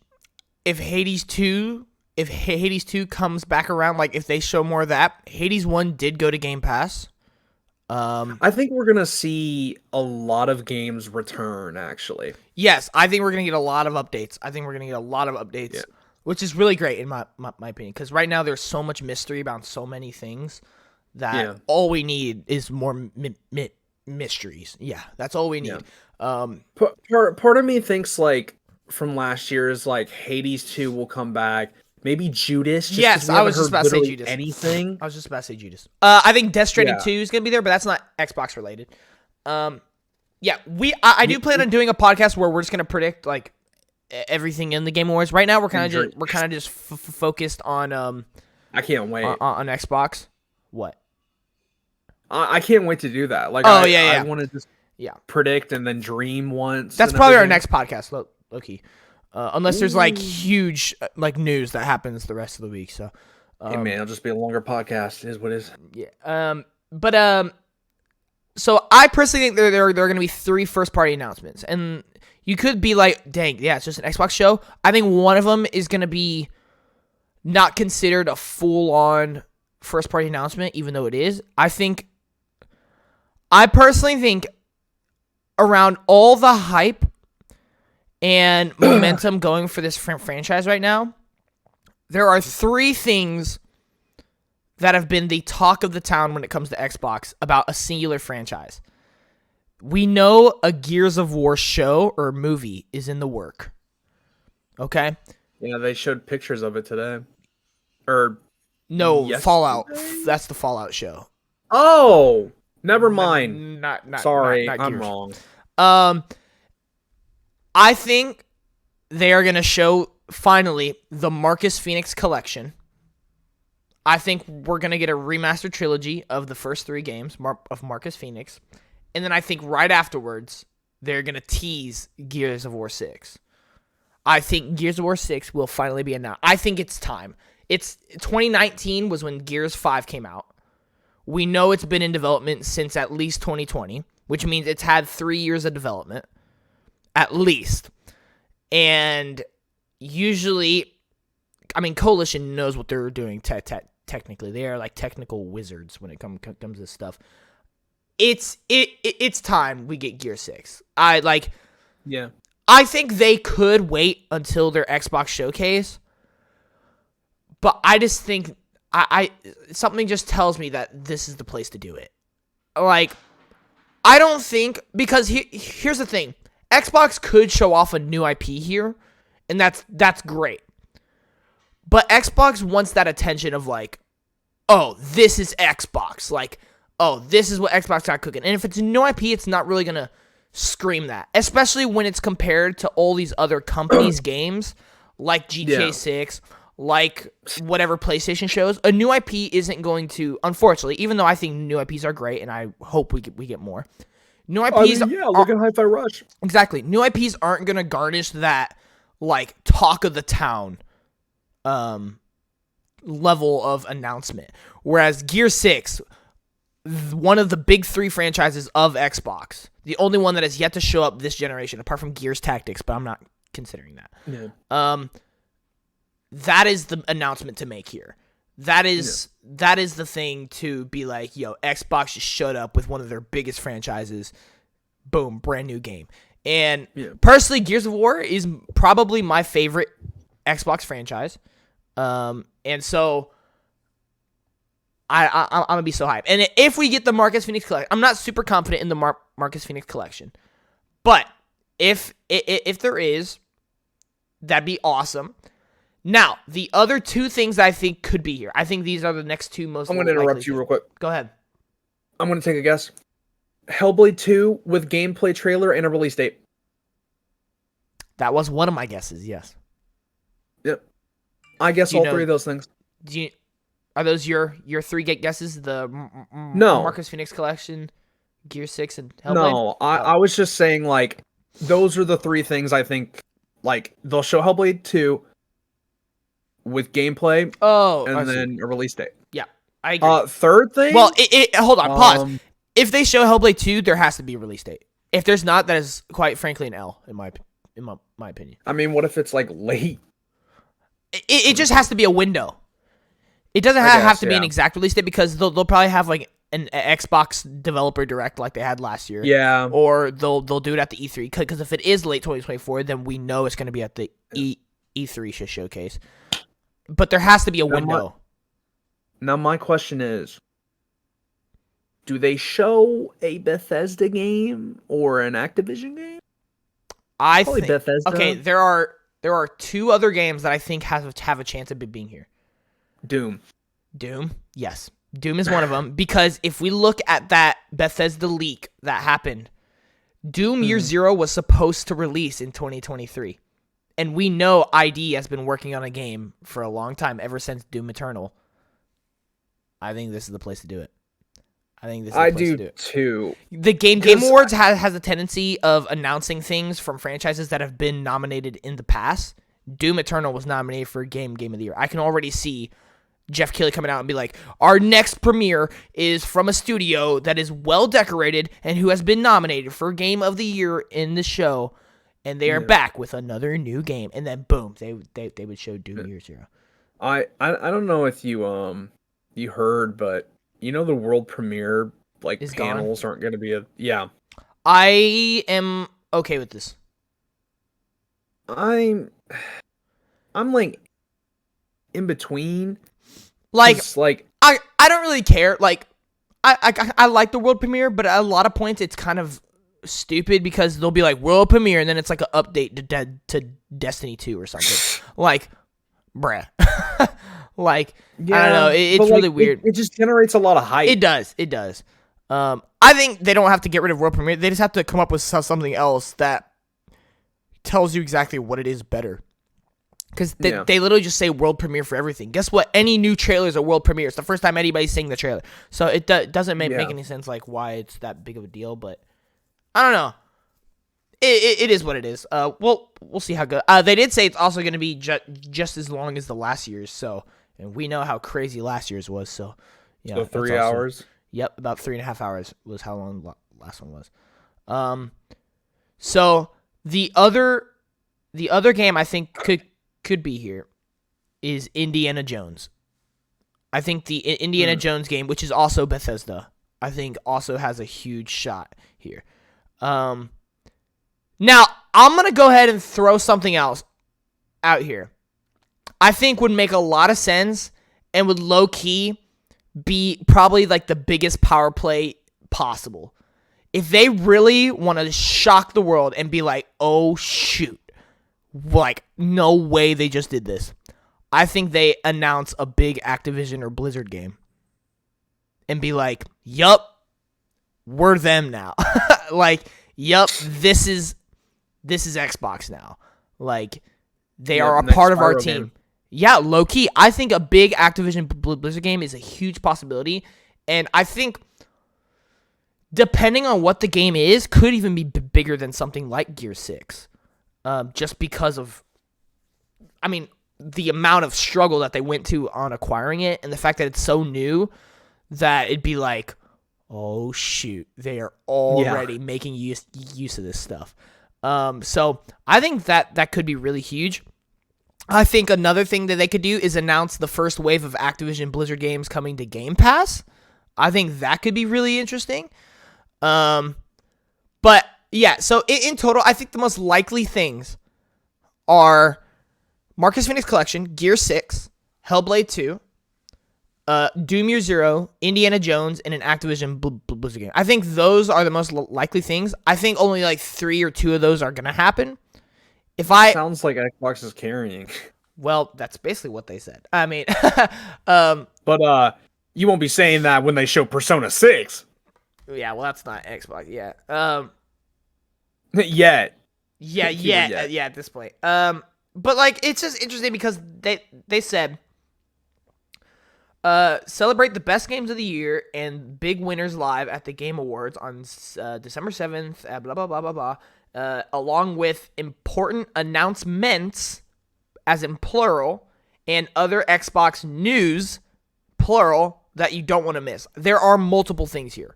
if Hades 2 comes back around, like if they show more of that. Hades 1 did go to Game Pass. I think we're going to see a lot of games return, actually. Yes, I think we're going to get a lot of updates. Yeah. Which is really great in my opinion, because right now there's so much mystery about so many things that all we need is more mysteries. Yeah, that's all we need. Yeah. Part of me thinks, like, from last year is, like, Hades 2 will come back. Maybe Judas. Yes, I was just about to say Judas. Anything. I was just about to say Judas. I think Death Stranding 2 is going to be there, but that's not Xbox related. Yeah, I do plan on doing a podcast where we're just going to predict, like, everything in the Game Awards. Right now, we're kind of just focused on I can't wait on Xbox. What? I can't wait to do that. Like, I want to just predict and then dream once. That's probably our next podcast, low key. Unless there's like huge like news that happens the rest of the week. So, hey man, it'll just be a longer podcast. Is what it is. Yeah. So I personally think there are going to be 3 first party announcements, and you could be like, dang, yeah, it's just an Xbox show. I think one of them is going to be not considered a full on first party announcement, even though it is. I personally think around all the hype and momentum going for this franchise right now, there are 3 things that have been the talk of the town when it comes to Xbox about a singular franchise. We know a Gears of War show or movie is in the work. Okay? Yeah, they showed pictures of it today. Or no, yesterday? Fallout. That's the Fallout show. Oh, never mind. Sorry, I'm wrong. I think they are going to show, finally, the Marcus Phoenix collection. I think we're going to get a remastered trilogy of the first 3 games of Marcus Phoenix. And then I think right afterwards, they're going to tease Gears of War 6. I think Gears of War 6 will finally be announced. I think it's time. 2019 was when Gears 5 came out. We know it's been in development since at least 2020, which means it's had 3 years of development. At least. And usually, Coalition knows what they're doing technically. They are like technical wizards when it comes to this stuff. It's time we get Gear 6. Yeah. I think they could wait until their Xbox showcase, but I just think I something just tells me that this is the place to do it. Like, I don't think, because here's the thing. Xbox could show off a new IP here, and that's great. But Xbox wants that attention of like, oh, this is Xbox. Like, oh, this is what Xbox got cooking. And if it's a new IP, it's not really going to scream that. Especially when it's compared to all these other companies' games, like GTA 6, like whatever PlayStation shows. A new IP isn't going to, unfortunately, even though I think new IPs are great, and I hope we get more. New IPs look at Hi-Fi Rush. Exactly. New IPs aren't going to garnish that, like, talk of the town level of announcement. Whereas Gear 6, one of the big 3 franchises of Xbox, the only one that has yet to show up this generation, apart from Gears Tactics, but I'm not considering that. Yeah. That is the announcement to make here. That is the thing to be like, yo, Xbox just showed up with one of their biggest franchises. Boom, brand new game. And personally, Gears of War is probably my favorite Xbox franchise. And so I'm gonna be so hyped. And if we get the Marcus Phoenix collection, I'm not super confident in the Marcus Phoenix collection, but if there is, that'd be awesome. Now, the other 2 things I think could be here. I think these are the next 2 most. I'm going to interrupt you real quick. Go ahead. I'm going to take a guess. Hellblade 2 with gameplay trailer and a release date. That was one of my guesses. Yes. Yep. I guess all 3 of those things. Are those your 3 guesses? The No. Marcus Phoenix collection, Gear 6, and Hellblade? No, I was just saying, like, those are the 3 things I think, like, they'll show Hellblade 2 with gameplay, and then a release date. Yeah, I agree. Third thing? Well, hold on, pause. If they show Hellblade 2, there has to be a release date. If there's not, that is quite frankly an L, in my opinion. I mean, what if it's, like, late? It just has to be a window. It doesn't have to be an exact release date, because they'll probably have like an Xbox developer direct like they had last year. Yeah. Or they'll do it at the E3, because if it is late 2024, then we know it's going to be at the E3 showcase. But there has to be a window. Now my question is, do they show a Bethesda game or an Activision game? I Probably think Bethesda. Okay, there are 2 other games that I think have a chance of being here. Doom, yes. Doom is one of them, because if we look at that Bethesda leak that happened, Doom Year Zero was supposed to release in 2023. And we know ID has been working on a game for a long time, ever since Doom Eternal. I think this is the place to do it. I do too. The Game Awards has a tendency of announcing things from franchises that have been nominated in the past. Doom Eternal was nominated for Game of the Year. I can already see Jeff Keighley coming out and be like, our next premiere is from a studio that is well decorated and who has been nominated for Game of the Year in the show. And they are back with another new game, and then boom, they would show Doom Year Zero. I don't know if you you heard, but you know the world premiere panels aren't going to be I am okay with this. I'm like in between. I don't really care. Like I like the world premiere, but at a lot of points it's kind of stupid, because they'll be like world premiere and then it's like an update to Destiny 2 or something. Like, bruh. Like, I don't know. It's really weird. It just generates a lot of hype. It does. I think they don't have to get rid of world premiere. They just have to come up with something else that tells you exactly what it is better. Because they literally just say world premiere for everything. Guess what? Any new trailer is a world premiere. It's the first time anybody's seeing the trailer. So it doesn't make any sense, like, why it's that big of a deal, but I don't know. It is what it is. We'll see how good. They did say it's also going to be just as long as the last year's. And we know how crazy last year's was. So 3 hours. Yep, about 3.5 hours was how long the last one was. So the other game I think could be here is Indiana Jones. I think the Indiana Jones game, which is also Bethesda, I think also has a huge shot here. Now, I'm going to go ahead and throw something else out here. I think would make a lot of sense and would low-key be probably like the biggest power play possible. If they really want to shock the world and be like, oh, shoot, like, no way they just did this. I think they announce a big Activision or Blizzard game and be like, yup, we're them now. Like, yup, this is Xbox now. Like, they are a part of our team. Game. Yeah, low-key. I think a big Activision Blizzard game is a huge possibility. And I think, depending on what the game is, could even be bigger than something like Gear 6. Just because of, I mean, the amount of struggle that they went to on acquiring it and the fact that it's so new that it'd be like, oh, shoot, they are already making use of this stuff. So I think that could be really huge. I think another thing that they could do is announce the first wave of Activision Blizzard games coming to Game Pass. I think that could be really interesting. But yeah, so in total, I think the most likely things are Marcus Phoenix Collection, Gear 6, Hellblade 2, Doom Year Zero, Indiana Jones, and an Activision Blizzard game. I think those are the most likely things. I think only like 3 or 2 of those are going to happen. Sounds like Xbox is carrying. Well, that's basically what they said. I mean, but you won't be saying that when they show Persona 6. Yeah, well, that's not Xbox yet. Yet. Yeah, at this point. But like, it's just interesting because they said, celebrate the best games of the year and big winners live at the Game Awards on December 7th, blah, blah, blah, blah, blah. Along with important announcements, as in plural, and other Xbox news, plural, that you don't want to miss. There are multiple things here.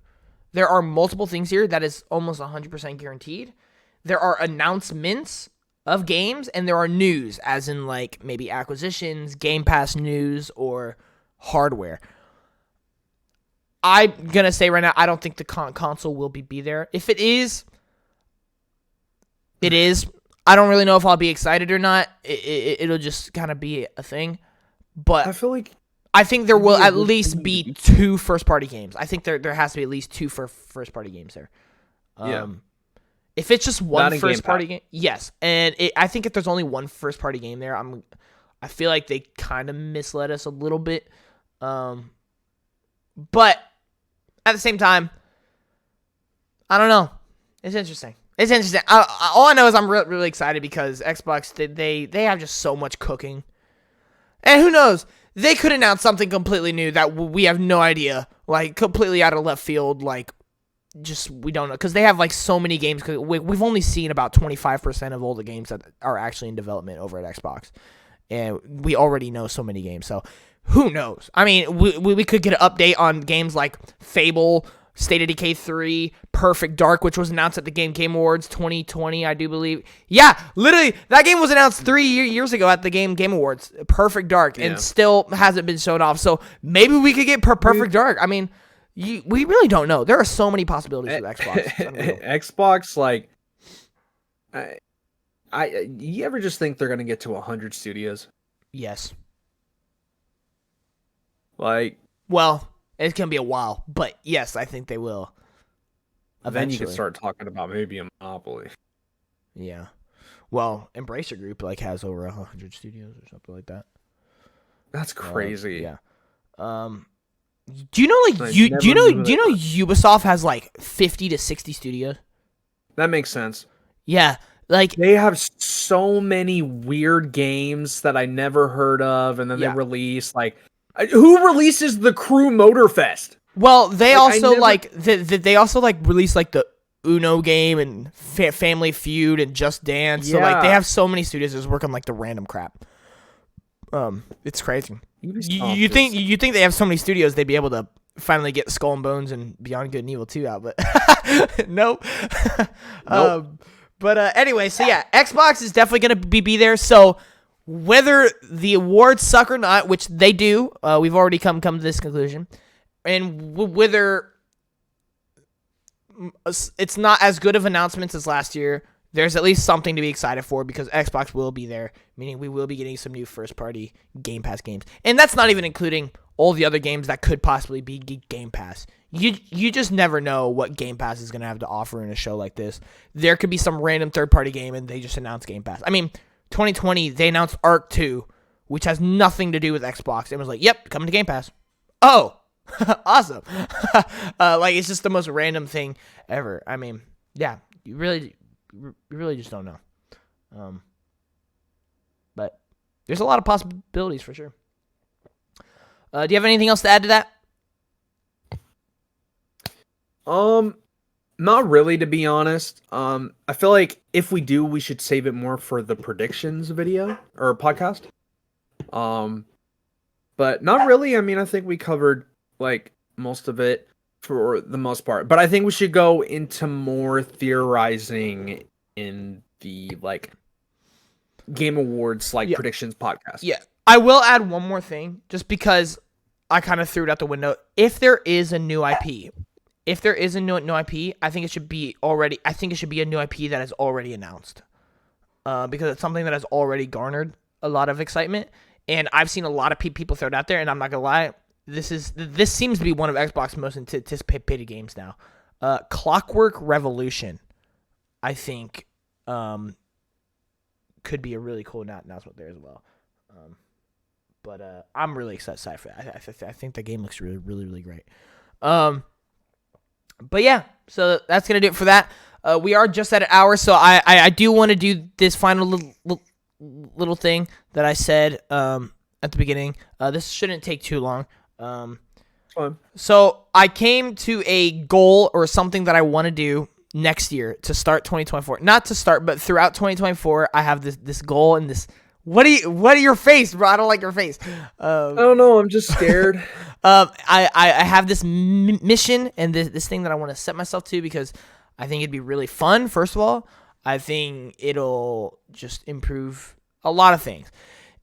That is almost 100% guaranteed. There are announcements of games, and there are news, as in like maybe acquisitions, Game Pass news, or hardware. I'm going to say right now, I don't think the console will be there. If it is, it is. I don't really know if I'll be excited or not. It'll just kind of be a thing. But I think there will at least be 2 first-party games. I think there has to be at least 2 first-party games there. If it's just one first-party game, yes. And I think if there's only one first-party game there, I feel like they kind of misled us a little bit. But at the same time, I don't know. It's interesting. All I know is I'm really excited because Xbox, they have just so much cooking. And who knows? They could announce something completely new that we have no idea. Like, completely out of left field. Like, just, we don't know. Because they have, like, so many games. Cause we've only seen about 25% of all the games that are actually in development over at Xbox. And we already know so many games. So, who knows? I mean, we could get an update on games like Fable, State of Decay 3, Perfect Dark, which was announced at the Game Awards 2020, I do believe. Yeah, literally, that game was announced 3 years ago at the Game Awards, Perfect Dark, and still hasn't been shown off. So maybe we could get Perfect Dark. I mean, we really don't know. There are so many possibilities with Xbox. Xbox, like, you ever just think they're going to get to 100 studios? Yes. Like, well, it's going to be a while, but yes, I think they will. Eventually. Then you can start talking about maybe a monopoly. Yeah. Well, Embracer Group has over 100 studios or something like that. That's crazy. Yeah. Do you know Ubisoft has 50 to 60 studios? That makes sense. Yeah. They have so many weird games that I never heard of, and then they release who releases the Crew Motorfest? Well, they also they also release the Uno game and Family Feud and Just Dance. Yeah. So they have so many studios that work on the random crap. It's crazy. You think they have so many studios they'd be able to finally get Skull and Bones and Beyond Good and Evil 2 out, but nope. Nope. But anyway, so yeah, Xbox is definitely gonna be there. So whether the awards suck or not, which they do, we've already come to this conclusion, and whether it's not as good of announcements as last year, there's at least something to be excited for because Xbox will be there, meaning we will be getting some new first-party Game Pass games. And that's not even including all the other games that could possibly be Game Pass. You just never know what Game Pass is going to have to offer in a show like this. There could be some random third-party game and they just announce Game Pass. I mean, 2020, they announced Ark 2, which has nothing to do with Xbox. It was like, yep, coming to Game Pass. Oh, awesome. Like, it's just the most random thing ever. I mean, yeah, you really just don't know. But there's a lot of possibilities for sure. Do you have anything else to add to that? Not really, to be honest. I feel like if we do, we should save it more for the predictions video or podcast. But not really. I mean, I think we covered like most of it for the most part. But I think we should go into more theorizing in the like Game Awards predictions podcast. Yeah. I will add one more thing just because I kind of threw it out the window. If there is a new IP, I think it should be a new IP that is already announced. Because it's something that has already garnered a lot of excitement. And I've seen a lot of people throw it out there, and I'm not gonna lie, this seems to be one of Xbox's most anticipated games now. Clockwork Revolution, I think, could be a really cool announcement there as well. But I'm really excited for that. I think the game looks really great. But yeah, so that's gonna do it for that. We are just at an hour, so I do want to do this final little thing that I said at the beginning. This shouldn't take too long. Fine. So I came to a goal or something that I want to do next year to start 2024. Not to start, but throughout 2024, I have this goal and this. What are your face, bro? I don't like your face. I don't know. I'm just scared. I have this mission and this thing that I want to set myself to because I think it'd be really fun. First of all, I think it'll just improve a lot of things,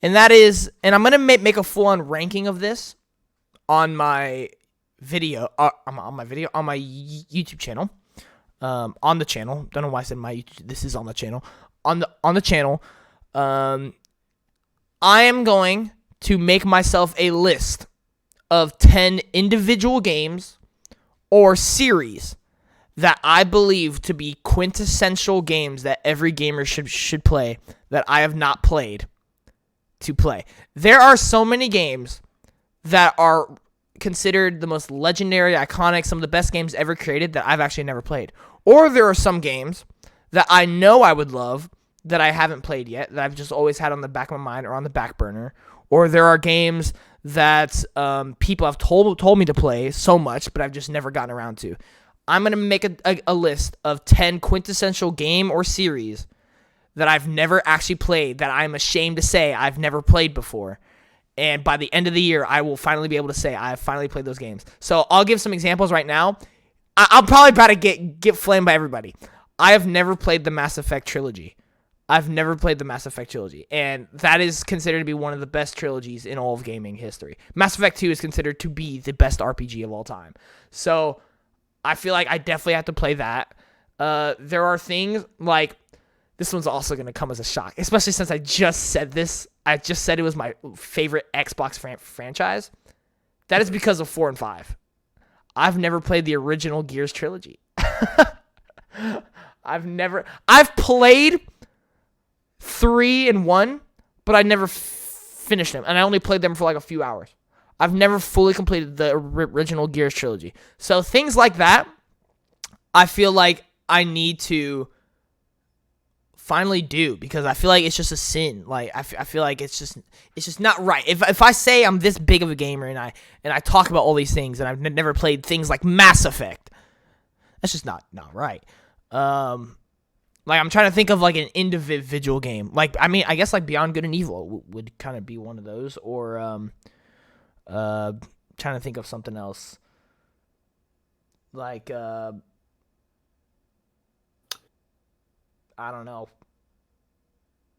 and that is, and I'm gonna make a full-on ranking of this on my video, on my YouTube channel, on the channel. Don't know why I said my YouTube. This is on the channel. On the channel. I am going to make myself a list of 10 individual games or series that I believe to be quintessential games that every gamer should play that I have not played to play. There are so many games that are considered the most legendary, iconic, some of the best games ever created that I've actually never played. Or there are some games that I know I would love that I haven't played yet, that I've just always had on the back of my mind or on the back burner. Or there are games that people have told me to play so much, but I've just never gotten around to. I'm going to make a list of 10 quintessential game or series that I've never actually played, that I'm ashamed to say I've never played before. And by the end of the year, I will finally be able to say I've finally played those games. So I'll give some examples right now. I'm probably about to get flamed by everybody. I have never played the Mass Effect trilogy. And that is considered to be one of the best trilogies in all of gaming history. Mass Effect 2 is considered to be the best RPG of all time. So I feel like I definitely have to play that. There are things like, this one's also going to come as a shock, especially since I just said this. I just said it was my favorite Xbox franchise. That is because of 4 and 5. I've never played the original Gears trilogy. I've played 3 and 1, but I never finished them, and I only played them for like a few hours. I've never fully completed the original Gears trilogy. So things like that, I feel like I need to finally do, because I feel like it's just a sin. Like I feel like it's just not right. If I say I'm this big of a gamer and I talk about all these things and I've never played things like Mass Effect, that's just not right. Like, I'm trying to think of, like, an individual game. Like, I mean, I guess, like, Beyond Good and Evil would kind of be one of those. Or, trying to think of something else. Like, I don't know.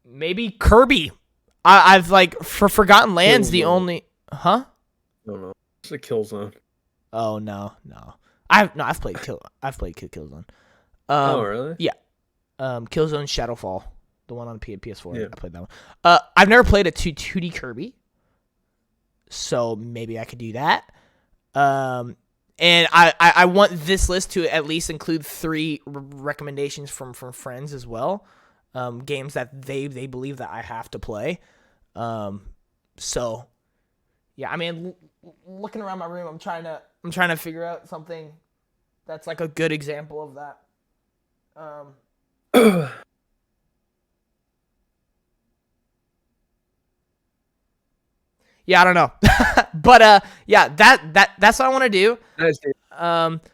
Maybe Kirby. I've like for Forgotten Lands the Killzone. only No, no, it's a Killzone. Oh no. I've played Killzone. Oh really? Yeah. Killzone Shadowfall, the one on PS4. Yeah. I played that one. I've never played a 2D Kirby, so maybe I could do that. And I want this list to at least include 3 recommendations from friends as well. Games that they believe that I have to play. So yeah, I mean, looking around my room, I'm trying to figure out something that's like a good example of that. Yeah, I don't know. But yeah, that's what I want to do. Nice.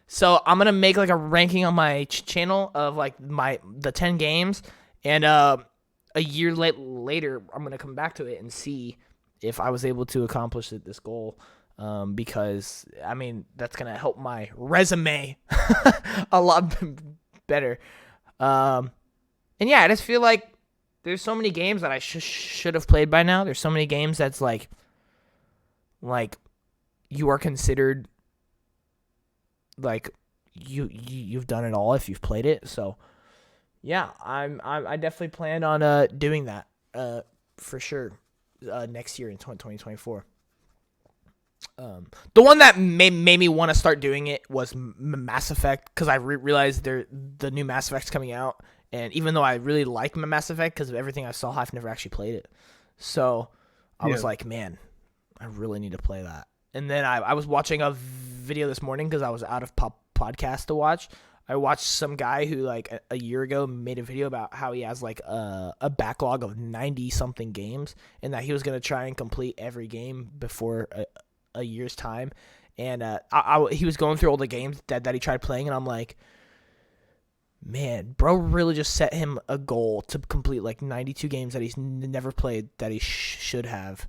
So I'm gonna make like a ranking on my channel of like the 10 games, and a year later I'm gonna come back to it and see if I was able to accomplish this goal. Because I mean that's gonna help my resume a lot better. And yeah, I just feel like there's so many games that I should have played by now. There's so many games that's like you are considered like you've done it all if you've played it. So yeah, I definitely plan on doing that for sure next year in 2024. The one that made me want to start doing it was Mass Effect, because I realized the new Mass Effect's coming out, and even though I really like Mass Effect because of everything I saw, I've never actually played it. So I was like, man, I really need to play that. And then I was watching a video this morning because I was out of podcast to watch. I watched some guy who like a year ago made a video about how he has like a backlog of 90 something games, and that he was going to try and complete every game before a year's time. And he was going through all the games that he tried playing, and I'm like, man, bro really just set him a goal to complete like 92 games that he's never played that he should have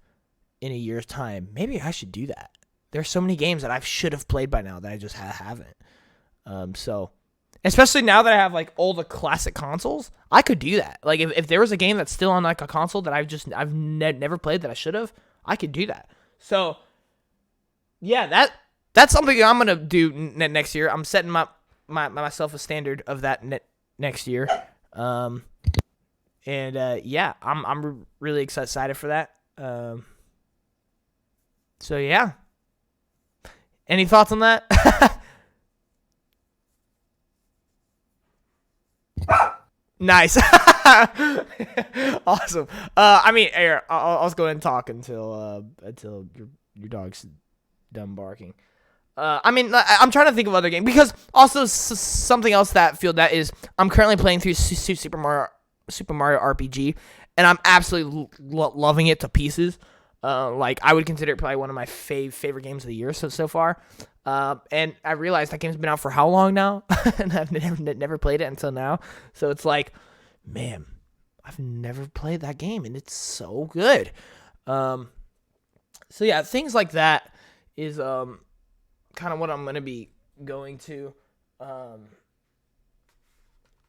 in a year's time. Maybe I should do that. There's so many games that I should have played by now that I just haven't. So especially now that I have like all the classic consoles, I could do that. Like if there was a game that's still on like a console that I've never played that I should have, I could do that. So yeah, that's something I'm gonna do next year. I'm setting myself a standard of that next year. Yeah, I'm really excited for that. So yeah. Any thoughts on that? Nice. Awesome. I mean, I'll just go ahead and talk until your dog's done barking. I mean, I'm trying to think of other games, because also something else that is I'm currently playing through Super Mario RPG, and I'm absolutely loving it to pieces. Like I would consider it probably one of my favorite games of the year so far. And I realized that game's been out for how long now, and I've never played it until now. So it's like, man, I've never played that game, and it's so good. So yeah, things like that is kind of what I'm gonna be going to.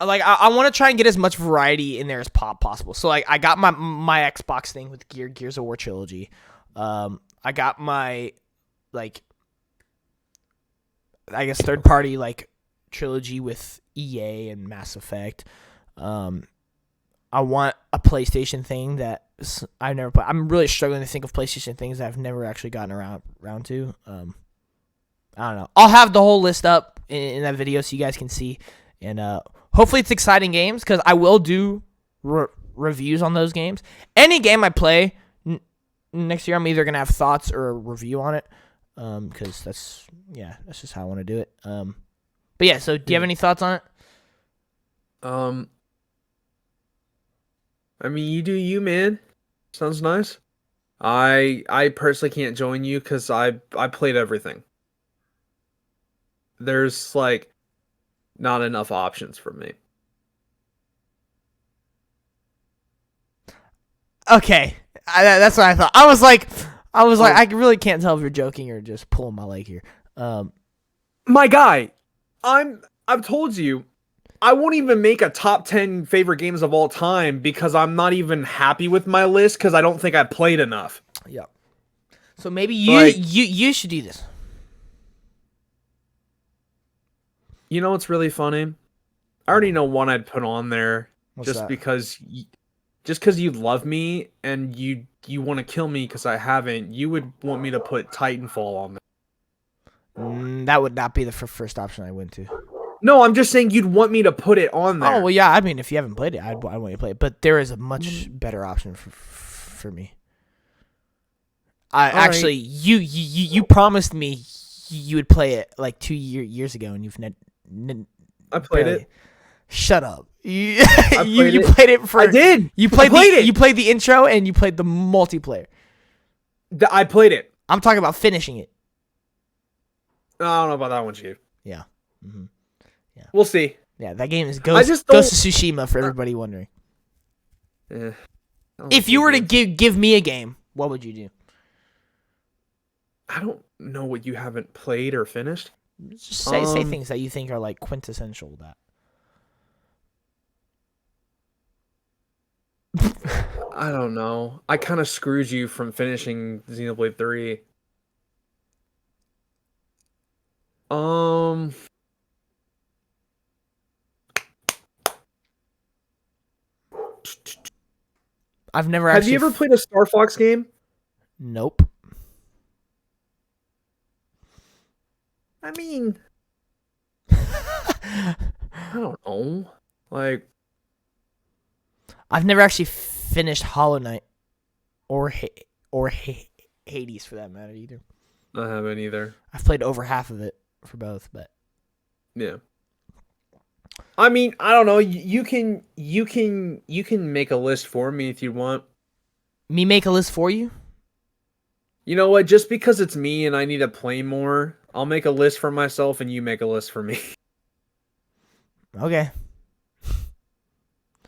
Like I want to try and get as much variety in there as possible. So like I got my Xbox thing with Gears of War trilogy. I got my like I guess third party like trilogy with EA and Mass Effect. I want a PlayStation thing that I've never played. I'm really struggling to think of PlayStation things that I've never actually gotten around to. I don't know. I'll have the whole list up in that video so you guys can see, and hopefully it's exciting games, because I will do reviews on those games. Any game I play next year, I'm either gonna have thoughts or a review on it, because that's just how I want to do it. But yeah, so do you have any thoughts on it? I mean, you do you, man. Sounds nice. I personally can't join you because I played everything. There's like not enough options for me. Okay, that's what I thought. I was like, I really can't tell if you're joking or just pulling my leg here. My guy, I've told you, I won't even make a top 10 favorite games of all time because I'm not even happy with my list because I don't think I played enough. Yeah. So maybe you Like- you should do this. You know what's really funny? I already know one I'd put on there What's just that? because you love me and you want to kill me because I haven't. You would want me to put Titanfall on there. That would not be the first option I went to. No, I'm just saying you'd want me to put it on there. Oh well, yeah. I mean, if you haven't played it, I want you to play it. But there is a much better option for me. Actually, you promised me you would play it like 2 years ago, and you've I played barely. it. Shut up. You played it. played it for. I did. You played it. You played the intro and you played the multiplayer. I played it. I'm talking about finishing it. I don't know about that one, Chief. Yeah. Mm-hmm. We'll see. Yeah, that game is I just Ghost of Tsushima for everybody wondering. If you were to give me a game, what would you do? I don't know what you haven't played or finished. Just say things that you think are like quintessential. That I don't know. I kind of screwed you from finishing Xenoblade 3. I've never Have actually. you ever played a Star Fox game? Nope. I mean, I don't know. Like, I've never actually finished Hollow Knight or Hades for that matter either. I haven't either. I've played over half of it for both, but Yeah. I mean, I don't know. You can make a list for me if you want. me make a list for you? You know what? Just because it's me and I need to play more, I'll make a list for myself and you make a list for me. Okay.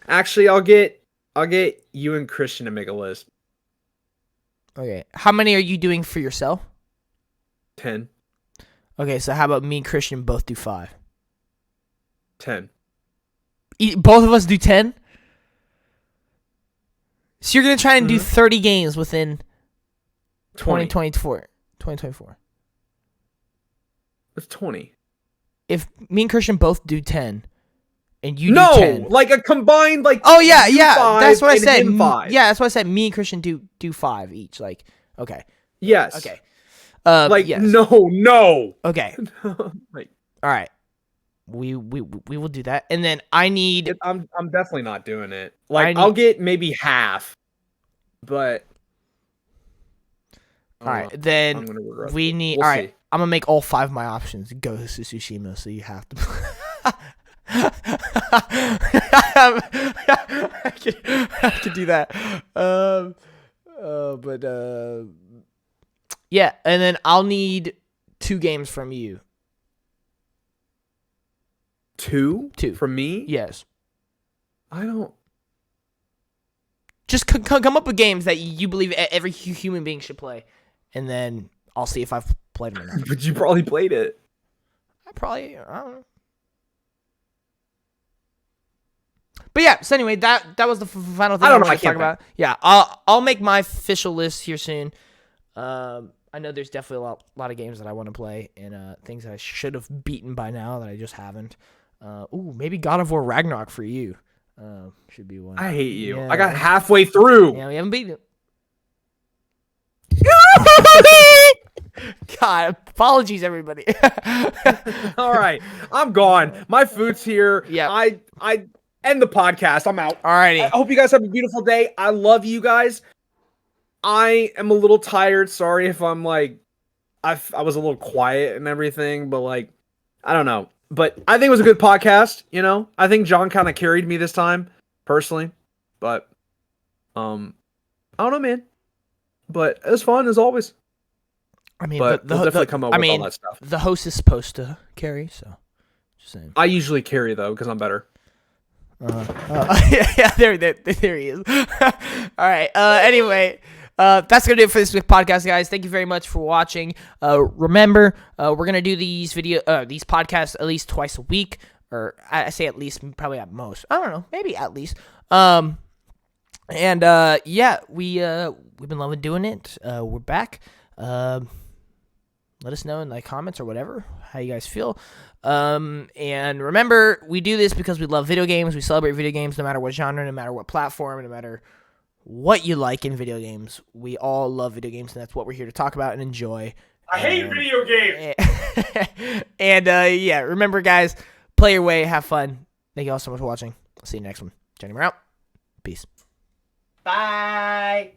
Actually, I'll get you and Christian to make a list. Okay. How many are you doing for yourself? 10. Okay, so how about me and Christian both do 5? 10. Both of us do 10? So you're going to try and do 30 games within 2024. It's 20. If me and Christian both do 10 and you do No, 10. like a combined like Oh yeah, you yeah. 5 That's what I and said. him 5. Yeah, that's what I said. Me and Christian do 5 each. Like, okay. Yes. Okay. Like yes. no. Okay. Like All right. We will do that. And then I need I'm definitely not doing it. Like I I'll need- get maybe half. But all right. Then I'm gonna regret we it. need We'll all right. see. I'm gonna make all 5 of my options Ghost of Tsushima, so you have to. I can do that. Yeah, and then I'll need 2 games from you. 2 2 from me? Yes. I don't. Just come up with games that you believe every human being should play, and then I'll see if I've played them or not. But you probably played it. I don't know. But yeah, so anyway, that was the final thing I don't know, was I can't talking about. Yeah, I'll make my official list here soon. I know there's definitely a lot of games that I want to play and things that I should have beaten by now that I just haven't. Maybe God of War Ragnarok for you. Should be one. I hate you. Yeah. I got halfway through. Yeah, we haven't beaten it. God, apologies, everybody. All right, I'm gone. My food's here. Yeah. I end the podcast. I'm out. Alrighty. I hope you guys have a beautiful day. I love you guys. I am a little tired. Sorry if I'm like, I was a little quiet and everything, but like, I don't know. But I think it was a good podcast. You know, I think John kind of carried me this time, personally. But, I don't know, man. But it was fun as always. I mean, But we'll definitely come up with all that stuff. The host is supposed to carry, so just saying. I usually carry though because I'm better. Yeah, there he is. All right. Anyway, that's gonna do it for this week's podcast, guys. Thank you very much for watching. Remember, we're gonna do these podcasts at least twice a week. or I say at least, probably at most. I don't know, maybe at least. And yeah, we've been loving doing it. We're back. Let us know in the comments or whatever how you guys feel. And remember, we do this because we love video games. We celebrate video games no matter what genre, no matter what platform, no matter what you like in video games. We all love video games, and that's what we're here to talk about and enjoy. I hate video games. And yeah, remember, guys, play your way, have fun. Thank you all so much for watching. I'll see you next one. Johnny, we're out. Peace. Bye.